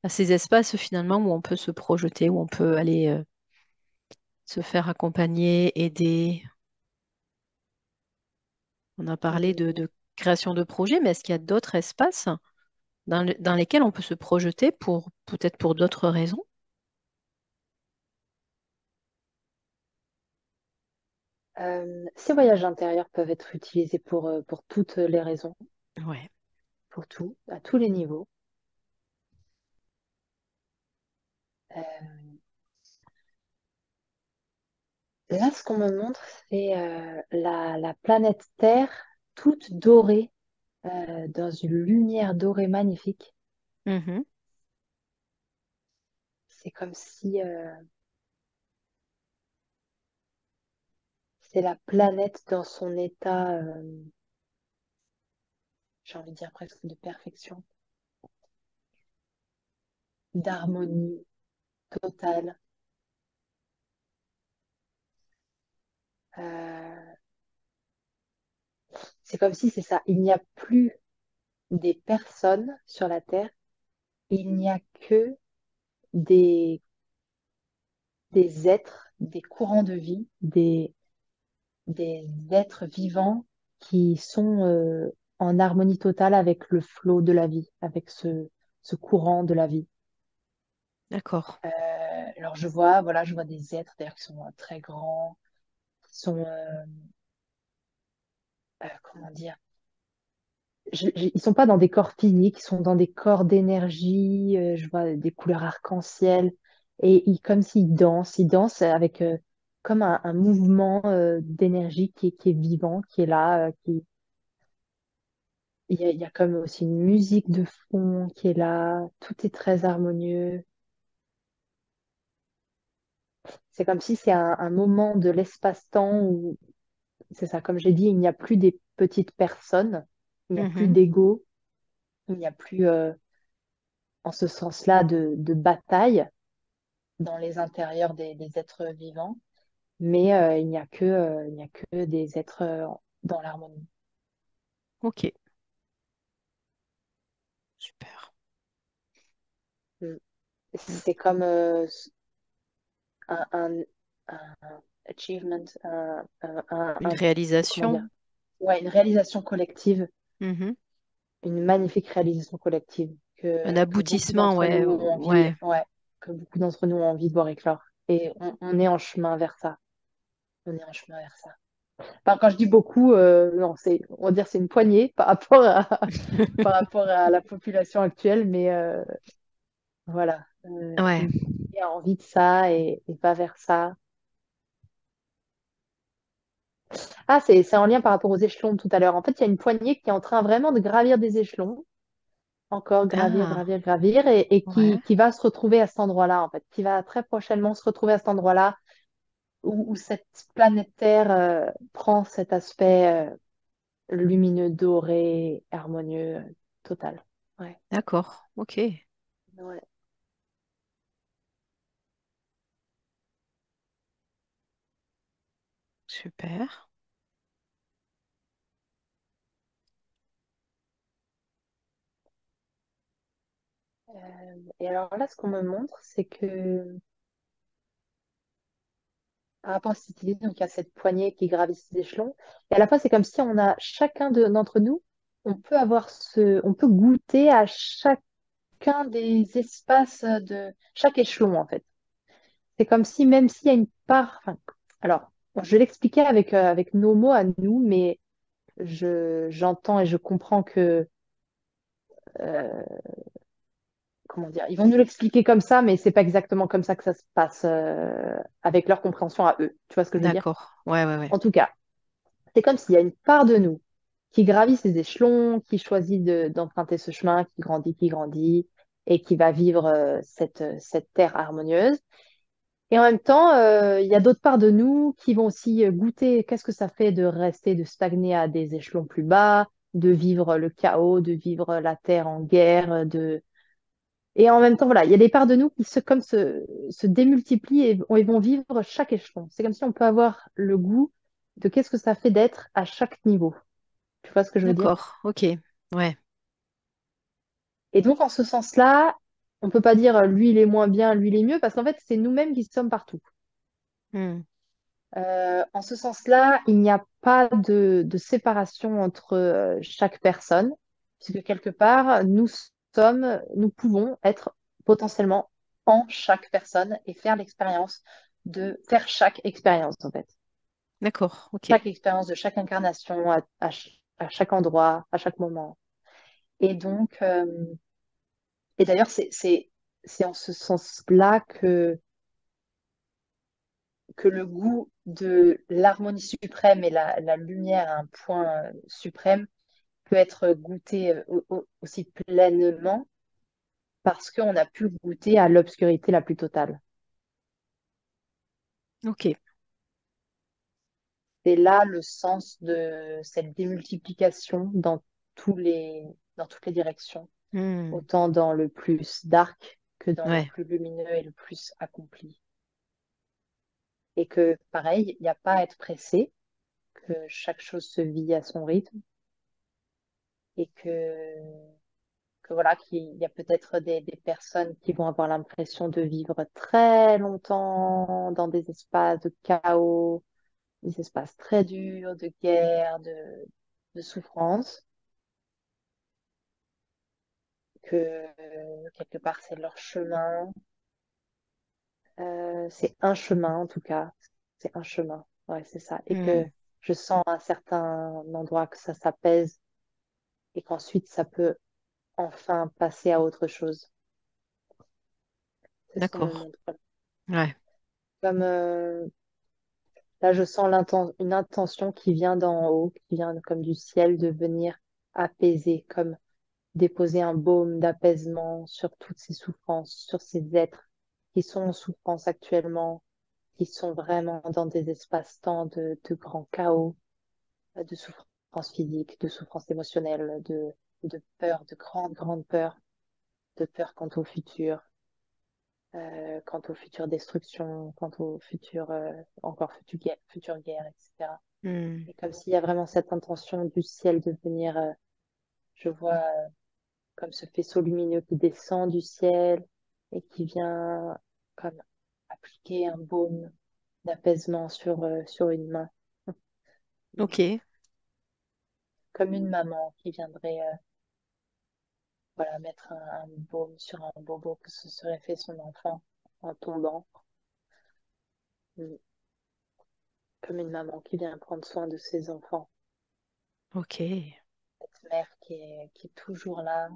à ces espaces finalement où on peut se projeter, où on peut aller se faire accompagner, aider. On a parlé Hum, de création de projets, mais est-ce qu'il y a d'autres espaces dans lesquels on peut se projeter pour peut-être pour d'autres raisons? Ces voyages intérieurs peuvent être utilisés pour toutes les raisons, Ouais. pour tout, à tous les niveaux. Euh, Là, ce qu'on me montre, c'est la planète Terre toute dorée, dans une lumière dorée magnifique. Mhm. C'est comme si c'est la planète dans son état, j'ai envie de dire presque de perfection, d'harmonie totale. Euh, c'est comme si c'est ça, il n'y a plus des personnes sur la Terre, il n'y a que des, des êtres, des courants de vie, des êtres vivants qui sont en harmonie totale avec le flot de la vie, avec ce courant de la vie. D'accord. Alors je vois, voilà, je vois des êtres d'ailleurs qui sont très grands, qui sont, comment dire, ils sont pas dans des corps physiques, ils sont dans des corps d'énergie. Je vois des couleurs arc-en-ciel et comme s'ils dansent, ils dansent avec comme un mouvement d'énergie qui est vivant, qui est là, il y a comme aussi une musique de fond qui est là, tout est très harmonieux. C'est comme si c'est un moment de l'espace-temps où, c'est ça, comme j'ai dit, il n'y a plus des petites personnes, il n'y a plus Mhm. d'ego, il n'y a plus, en ce sens-là, de bataille dans les intérieurs des êtres vivants, mais il n'y a que des êtres dans l'harmonie. Ok. Super. Mm. Mm. C'est comme un achievement, Une comment dire, réalisation. ouais, une réalisation collective, Mhm. une magnifique réalisation collective Un que beaucoup aboutissement, d'entre ouais. nous ont envie, Ouais. ouais, que beaucoup d'entre nous ont envie de voir éclore. Et on est en chemin vers ça. On est en chemin vers ça. Enfin, quand je dis beaucoup, non, on va dire c'est une poignée par rapport par rapport à la population actuelle, mais voilà, Ouais. l'humanité a envie de ça et va vers ça. Ah, c'est en lien par rapport aux échelons de tout à l'heure. En fait, il y a une poignée qui est en train vraiment de gravir des échelons, encore gravir, Ah, gravir, gravir, et ouais. qui va se retrouver à cet endroit-là, en fait, qui va très prochainement se retrouver à cet endroit-là où cette planète Terre prend cet aspect lumineux, doré, harmonieux, total. Ouais. D'accord. Ok. Ouais. Super. Et alors là, ce qu'on me montre, c'est que par rapport à cette idée, donc il y a cette poignée qui gravit ces échelons, et à la fois, c'est comme si on a chacun d'entre nous, on peut goûter à chacun des espaces de chaque échelon, en fait. C'est comme si, même s'il y a une part, enfin, alors, je vais l'expliquer avec nos mots à nous, mais j'entends et je comprends que euh, comment dire, ils vont nous l'expliquer comme ça, mais c'est pas exactement comme ça que ça se passe avec leur compréhension à eux. Tu vois ce que je veux dire? D'accord. Ouais, ouais, ouais. En tout cas, c'est comme s'il y a une part de nous qui gravit ces échelons, qui choisit d'emprunter ce chemin, qui grandit, et qui va vivre cette terre harmonieuse. Et en même temps, il y a d'autres parts de nous qui vont aussi goûter qu'est-ce que ça fait de rester, de stagner à des échelons plus bas, de vivre le chaos, de vivre la terre en guerre, Et en même temps, voilà, il y a des parts de nous qui se démultiplient et ils vont vivre chaque échelon. C'est comme si on peut avoir le goût de qu'est-ce que ça fait d'être à chaque niveau. Tu vois ce que je veux dire? D'accord, ok. Ouais. Et donc, en ce sens-là, on peut pas dire lui, il est moins bien, lui, il est mieux, parce qu'en fait, c'est nous-mêmes qui sommes partout. Hmm. En ce sens-là, il n'y a pas de séparation entre chaque personne, puisque quelque part, nous pouvons être potentiellement en chaque personne et faire l'expérience de faire chaque expérience, en fait. D'accord, ok. Chaque expérience de chaque incarnation à chaque endroit, à chaque moment. Et donc, et d'ailleurs, c'est en ce sens-là que le goût de l'harmonie suprême et la lumière à un point suprême peut être goûté aussi pleinement parce qu'on a pu goûter à l'obscurité la plus totale. Ok. C'est là le sens de cette démultiplication dans toutes les directions, Hmm. autant dans le plus dark que dans le Ouais. plus lumineux et le plus accompli. Et que, pareil, il n'y a pas à être pressé, que chaque chose se vit à son rythme et que voilà, qu'il y a peut-être des personnes qui vont avoir l'impression de vivre très longtemps dans des espaces de chaos, des espaces très durs, de guerre, de souffrance, que quelque part c'est leur chemin. C'est un chemin en tout cas, c'est un chemin, ouais, c'est ça. Et que Hmm. je sens à certains endroits que ça s'apaise et qu'ensuite ça peut enfin passer à autre chose. C'est ce qu'on me D'accord. montre. Ouais. Comme là, je sens une intention qui vient d'en haut, qui vient comme du ciel, de venir apaiser, comme déposer un baume d'apaisement sur toutes ces souffrances, sur ces êtres qui sont en souffrance actuellement, qui sont vraiment dans des espaces-temps de grand chaos, de souffrance physique, de souffrance émotionnelle, de peur, de grande, grande peur, de peur quant aux futures destructions, quant aux futures, encore futures guerres, etc. Hmm. Et comme s'il y a vraiment cette intention du ciel de venir, je vois comme ce faisceau lumineux qui descend du ciel et qui vient comme appliquer un baume d'apaisement sur une main, Ok. comme une maman qui viendrait voilà, mettre un baume sur un bobo que se serait fait son enfant en tombant. Mm. Comme une maman qui vient prendre soin de ses enfants. Ok. Cette mère qui est toujours là,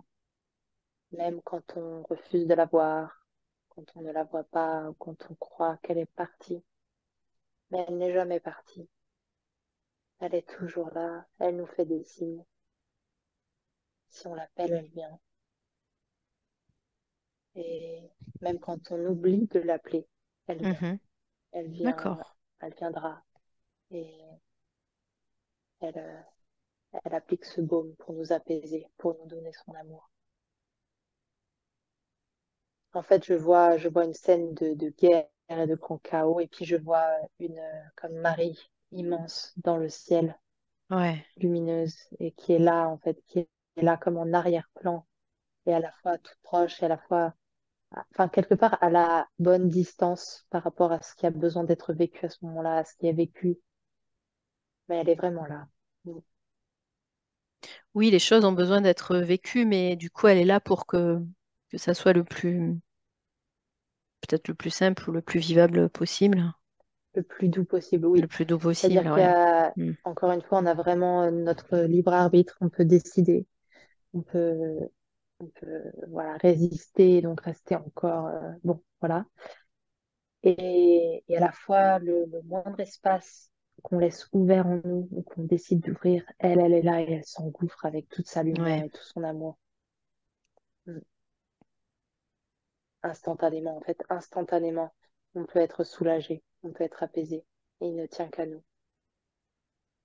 même quand on refuse de la voir, quand on ne la voit pas, ou quand on croit qu'elle est partie. Mais elle n'est jamais partie. Elle est toujours là. Elle nous fait des signes. Si on l'appelle, elle vient. Et même quand on oublie de l'appeler, elle vient. Mhm. Elle vient, D'accord. elle viendra. Et elle, elle applique ce baume pour nous apaiser, pour nous donner son amour. En fait, je vois une scène de guerre et de grand chaos, et puis je vois une comme Marie immense dans le ciel, Ouais. lumineuse, et qui est là, en fait, qui est là comme en arrière-plan, et à la fois toute proche, et à la fois, enfin, quelque part à la bonne distance par rapport à ce qui a besoin d'être vécu à ce moment-là, à ce qui est vécu, mais elle est vraiment là. Mm. Oui, les choses ont besoin d'être vécues, mais du coup, elle est là pour que ça soit peut-être le plus simple ou le plus vivable possible, Le plus doux possible, le oui. plus doux possible, C'est-à-dire qu'il y ouais. a, Hmm. encore une fois, on a vraiment notre libre arbitre, on peut décider, on peut voilà, résister, donc rester encore. Bon, voilà. Et à la fois, le moindre espace qu'on laisse ouvert en nous, ou qu'on décide d'ouvrir, elle est là et elle s'engouffre avec toute sa lumière Ouais. et tout son amour. Mm. Instantanément, en fait, instantanément, on peut être soulagé, on peut être apaisé. Et il ne tient qu'à nous.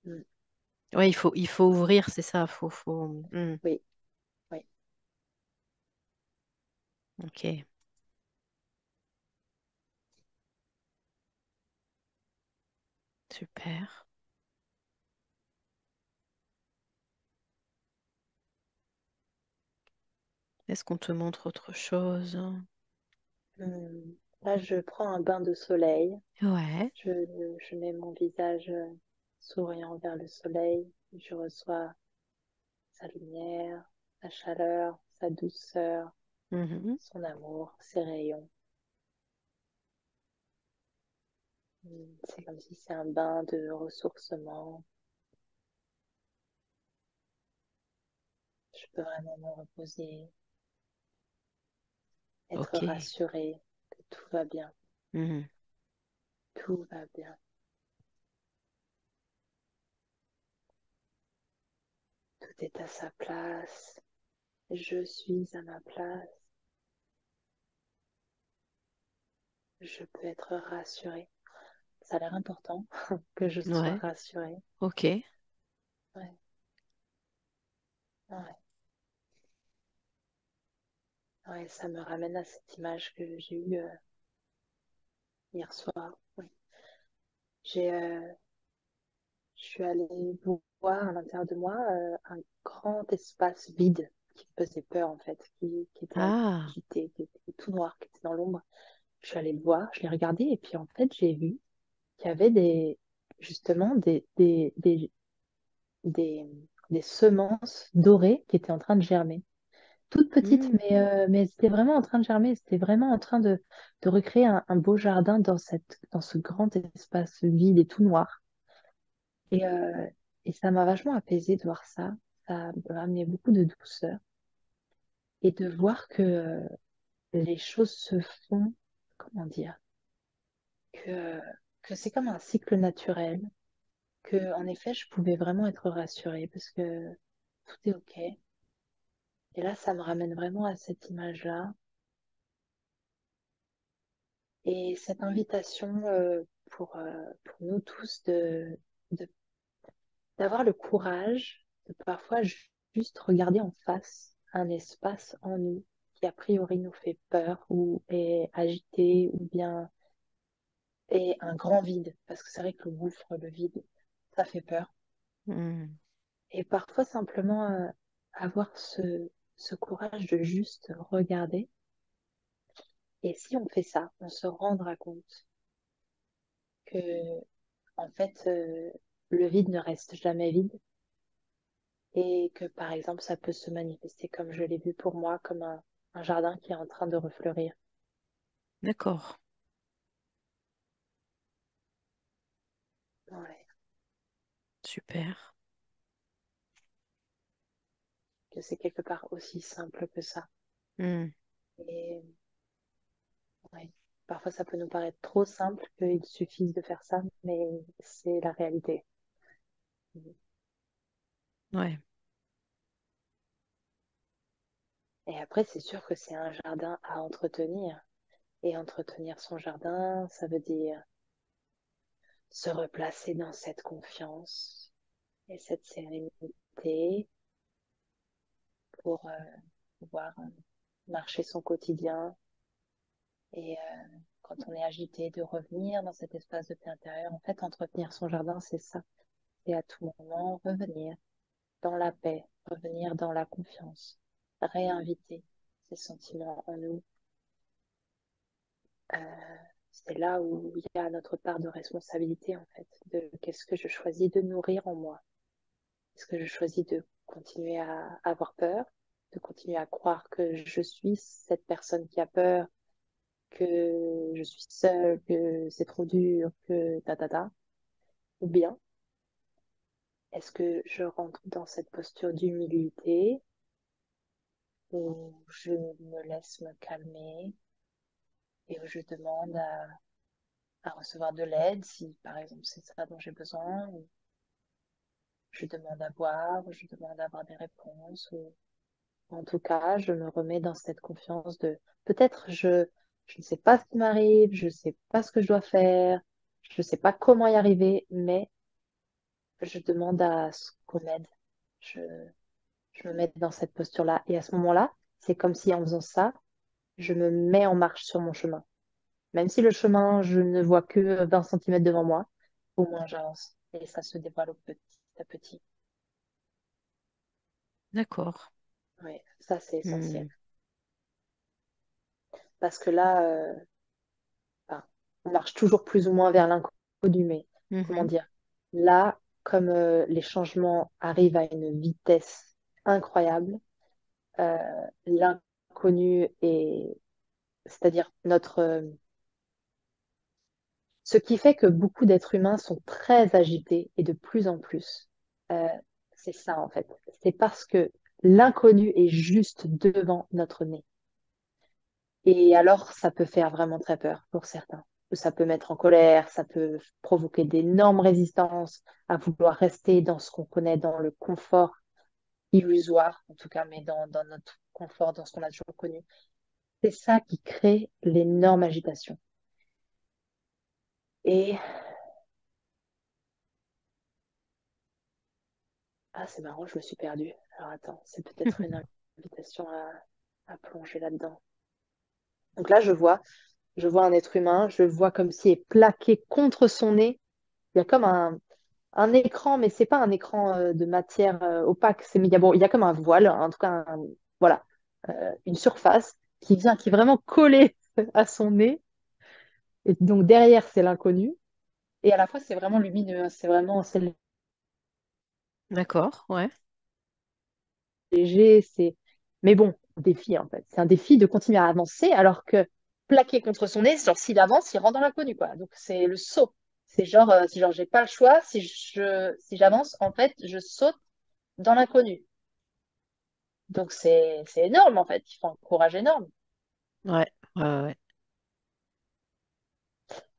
Mm. Ouais, il faut ouvrir, c'est ça. Hmm. Oui, oui. Ok, super. Est-ce qu'on te montre autre chose? Là, je prends un bain de soleil. Ouais. Je, je mets mon visage souriant vers le soleil. Je reçois sa lumière, sa chaleur, sa douceur, Mhm. son amour, ses rayons. C'est comme si c'est un bain de ressourcement. Je peux vraiment me reposer, être Ok. rassurée que tout va bien. Mhm. Tout va bien. Tout est à sa place. Je suis à ma place. Je peux être rassurée. Ça a l'air important que je sois Ouais. rassurée. Ok. Ouais, ouais, ouais, ça me ramène à cette image que j'ai eue hier soir. Oui. J'ai, je suis allée voir à l'intérieur de moi un grand espace vide qui me faisait peur en fait, qui était Ah. agité, qui était tout noir, qui était dans l'ombre. Je suis allée le voir, je l'ai regardé et puis en fait j'ai vu qu'il y avait justement des, des semences dorées qui étaient en train de germer. Toutes petites, Hmm. mais c'était vraiment en train de germer, c'était vraiment en train de recréer un beau jardin dans ce grand espace vide et tout noir. Et, euh, et ça m'a vachement apaisée de voir ça. Ça m'a amené beaucoup de douceur et de voir que les choses se font, comment dire, que, que c'est comme un cycle naturel, que en effet, je pouvais vraiment être rassurée parce que tout est OK. Et là, ça me ramène vraiment à cette image-là et cette invitation pour nous tous de- d'avoir le courage de parfois juste regarder en face un espace en nous qui a priori nous fait peur ou est agité ou bien est un grand vide. Parce que c'est vrai que le gouffre, le vide, ça fait peur. Hmm. Et parfois simplement avoir ce courage de juste regarder. Et si on fait ça, on se rendra compte que en fait, le vide ne reste jamais vide et que, par exemple, ça peut se manifester comme je l'ai vu pour moi, comme un jardin qui est en train de refleurir. D'accord. Ouais. Super. Que c'est quelque part aussi simple que ça. Hmm. Et ouais, parfois, ça peut nous paraître trop simple qu'il suffise de faire ça, mais c'est la réalité. Ouais. Et après, c'est sûr que c'est un jardin à entretenir. Et entretenir son jardin, ça veut dire se replacer dans cette confiance et cette sérénité pour pouvoir marcher son quotidien et quand on est agité, de revenir dans cet espace de paix intérieure. En fait, entretenir son jardin, c'est ça. Et à tout moment, revenir dans la paix, revenir dans la confiance, réinviter ces sentiments en nous. Euh, c'est là où il y a notre part de responsabilité, en fait, de qu'est-ce que je choisis de nourrir en moi. Est-ce que je choisis de continuer à avoir peur, de continuer à croire que je suis cette personne qui a peur, que je suis seule, que c'est trop dur, que ta ta ta, ou bien est-ce que je rentre dans cette posture d'humilité où je me laisse me calmer et où je demande à recevoir de l'aide si par exemple c'est ça dont j'ai besoin, ou je demande à voir, ou je demande à avoir des réponses, ou en tout cas je me remets dans cette confiance de peut-être je ne sais pas ce qui m'arrive, je ne sais pas ce que je dois faire, je ne sais pas comment y arriver, mais je demande à ce qu'on m'aide. Je, je me mets dans cette posture-là. Et à ce moment-là, c'est comme si en faisant ça, je me mets en marche sur mon chemin. Même si le chemin, je ne vois que 20 centimètres devant moi, au moins j'avance. Et ça se dévoile petit à petit. D'accord. Oui, ça c'est essentiel. Hmm. Parce que là, enfin, on marche toujours plus ou moins vers l'inconnu, mais comment Mhm. dire? Là, comme les changements arrivent à une vitesse incroyable, euh, l'inconnu est, c'est-à-dire ce qui fait que beaucoup d'êtres humains sont très agités et de plus en plus. Euh, c'est ça en fait. C'est parce que l'inconnu est juste devant notre nez. Et alors, ça peut faire vraiment très peur pour certains. Ça peut mettre en colère, ça peut provoquer d'énormes résistances à vouloir rester dans ce qu'on connaît, dans le confort illusoire, en tout cas, mais dans notre confort, dans ce qu'on a toujours connu. C'est ça qui crée l'énorme agitation. Et, ah, c'est marrant, je me suis perdue. Alors attends, c'est peut-être une invitation à plonger là-dedans. Donc là, je vois un être humain, je le vois comme s'il est plaqué contre son nez. Il y a comme un écran, mais c'est pas un écran de matière opaque. C'est, mais bon, il y a comme un voile, en tout cas, voilà, une surface qui est vraiment collée à son nez. Et donc derrière, c'est l'inconnu. Et à la fois, c'est vraiment lumineux, hein. C'est vraiment, c'est D'accord, ouais. léger, c'est. Mais bon, défi en fait. C'est un défi de continuer à avancer, alors que plaqué contre son nez, genre s'il avance, il rentre dans l'inconnu, quoi. Donc c'est le saut. C'est genre, si genre j'ai pas le choix, si j'avance, en fait, je saute dans l'inconnu. Donc c'est énorme en fait, il faut un courage énorme. Ouais, ouais, ouais.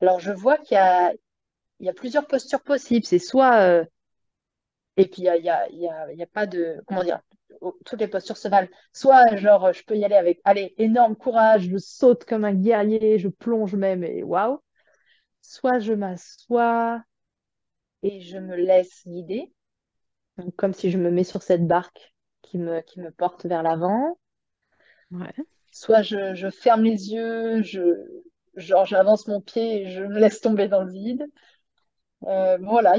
Alors je vois il y a plusieurs postures possibles. C'est soit et puis il y a pas de comment dire, toutes les postures se valent. Soit genre je peux y aller avec allez énorme courage, je saute comme un guerrier, je plonge même et waouh. Soit je m'assois et je me laisse guider, donc, comme si je me mets sur cette barque qui me porte vers l'avant. Ouais. Soit je ferme les yeux, genre j'avance mon pied et je me laisse tomber dans le vide. Voilà,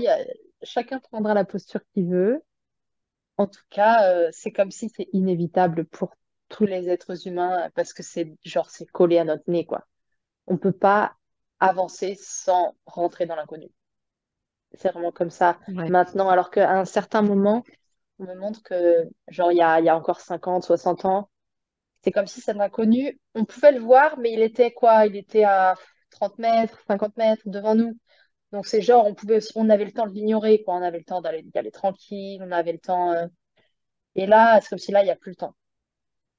chacun prendra la posture qu'il veut. En tout cas, c'est comme si c'est inévitable pour tous les êtres humains parce que c'est genre c'est collé à notre nez, quoi. On peut pas avancer sans rentrer dans l'inconnu. C'est vraiment comme ça Ouais. maintenant, alors qu'à un certain moment, on me montre que, genre, il y a encore 50, 60 ans, c'est comme si cet inconnu, on pouvait le voir, mais il était quoi? Il était à 30 mètres, 50 mètres devant nous. Donc c'est genre, on avait le temps de l'ignorer, quoi. On avait le temps d'y aller tranquille, on avait le temps. Et là, c'est comme si là, il n'y a plus le temps.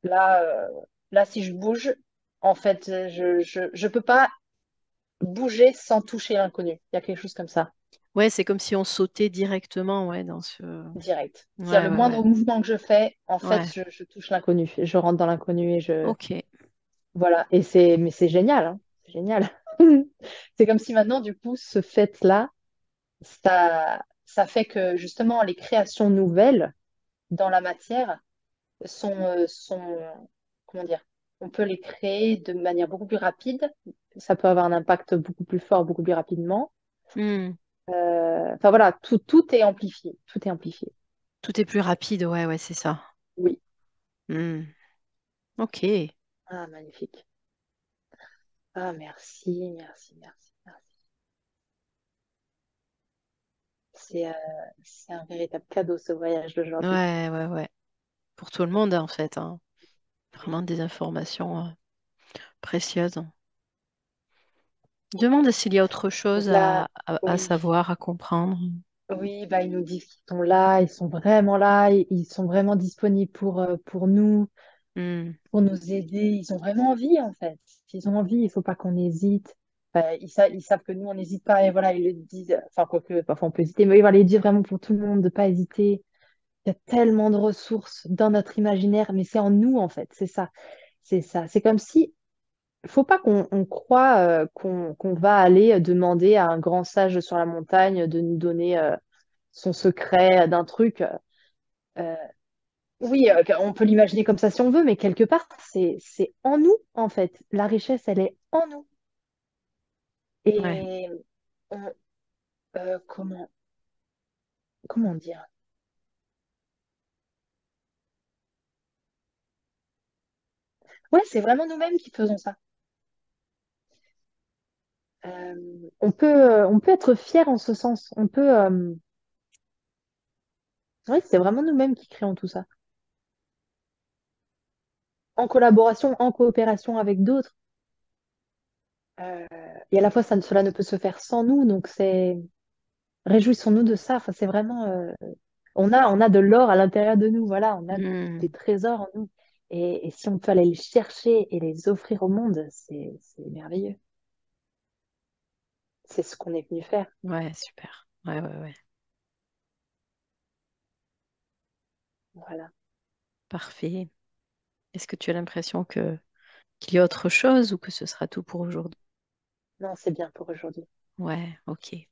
Là, là, si je bouge, en fait, je peux pas bouger sans toucher l'inconnu. Il y a quelque chose comme ça, Ouais, c'est comme si on sautait directement, ouais, dans ce. direct. C'est-à-dire, Ouais, le ouais, ouais. moindre mouvement que je fais, en fait, Ouais. je touche l'inconnu. Je rentre dans l'inconnu et Ok. voilà. Mais c'est génial, hein. C'est génial. C'est comme si maintenant, du coup, ce fait-là, ça fait que justement, les créations nouvelles dans la matière sont, comment dire, on peut les créer de manière beaucoup plus rapide. Ça peut avoir un impact beaucoup plus fort, beaucoup plus rapidement. Hmm. Enfin voilà, tout est amplifié. Tout est amplifié. Tout est plus rapide, ouais, ouais, c'est ça. Oui. Hmm. Ok. Ah, magnifique. Ah, merci, merci, merci, merci. C'est c'est un véritable cadeau, ce voyage d'aujourd'hui. Ouais, ouais, ouais. Pour tout le monde, en fait, hein. Vraiment des informations précieuses. Demande s'il y a autre chose Donc là, à oui, savoir, à comprendre. oui, bah, ils nous disent qu'ils sont là, ils sont vraiment là, ils sont vraiment disponibles pour nous, Hmm. pour nous aider. Ils ont vraiment envie, en fait. Ils ont envie, il faut pas qu'on hésite. Ils savent que nous, on n'hésite pas, et voilà, ils le disent. Enfin, quoique, parfois on peut hésiter, mais voilà, ils disent vraiment pour tout le monde de pas hésiter. Il y a tellement de ressources dans notre imaginaire, mais c'est en nous, en fait, c'est ça. C'est ça. C'est comme si, faut pas qu'on croit qu'on va aller demander à un grand sage sur la montagne de nous donner son secret d'un truc. Euh, Oui, on peut l'imaginer comme ça si on veut, mais quelque part, c'est en nous, en fait. La richesse, elle est en nous. Ouais. Et on- comment, comment dire? Ouais, c'est vraiment nous-mêmes qui faisons ça. On peut être fier en ce sens. C'est vrai que c'est vraiment nous-mêmes qui créons tout ça. En collaboration, en coopération avec d'autres. Euh, et à la fois, cela ne peut se faire sans nous. Donc, réjouissons-nous de ça. Enfin, c'est vraiment, on a de l'or à l'intérieur de nous. Voilà, on a des Hmm. trésors en nous. Et si on peut aller les chercher et les offrir au monde, c'est merveilleux. C'est ce qu'on est venu faire. Ouais, super. Ouais, ouais, ouais. Voilà. Parfait. Est-ce que tu as l'impression que qu'il y a autre chose ou que ce sera tout pour aujourd'hui? Non, c'est bien pour aujourd'hui. Ouais, ok.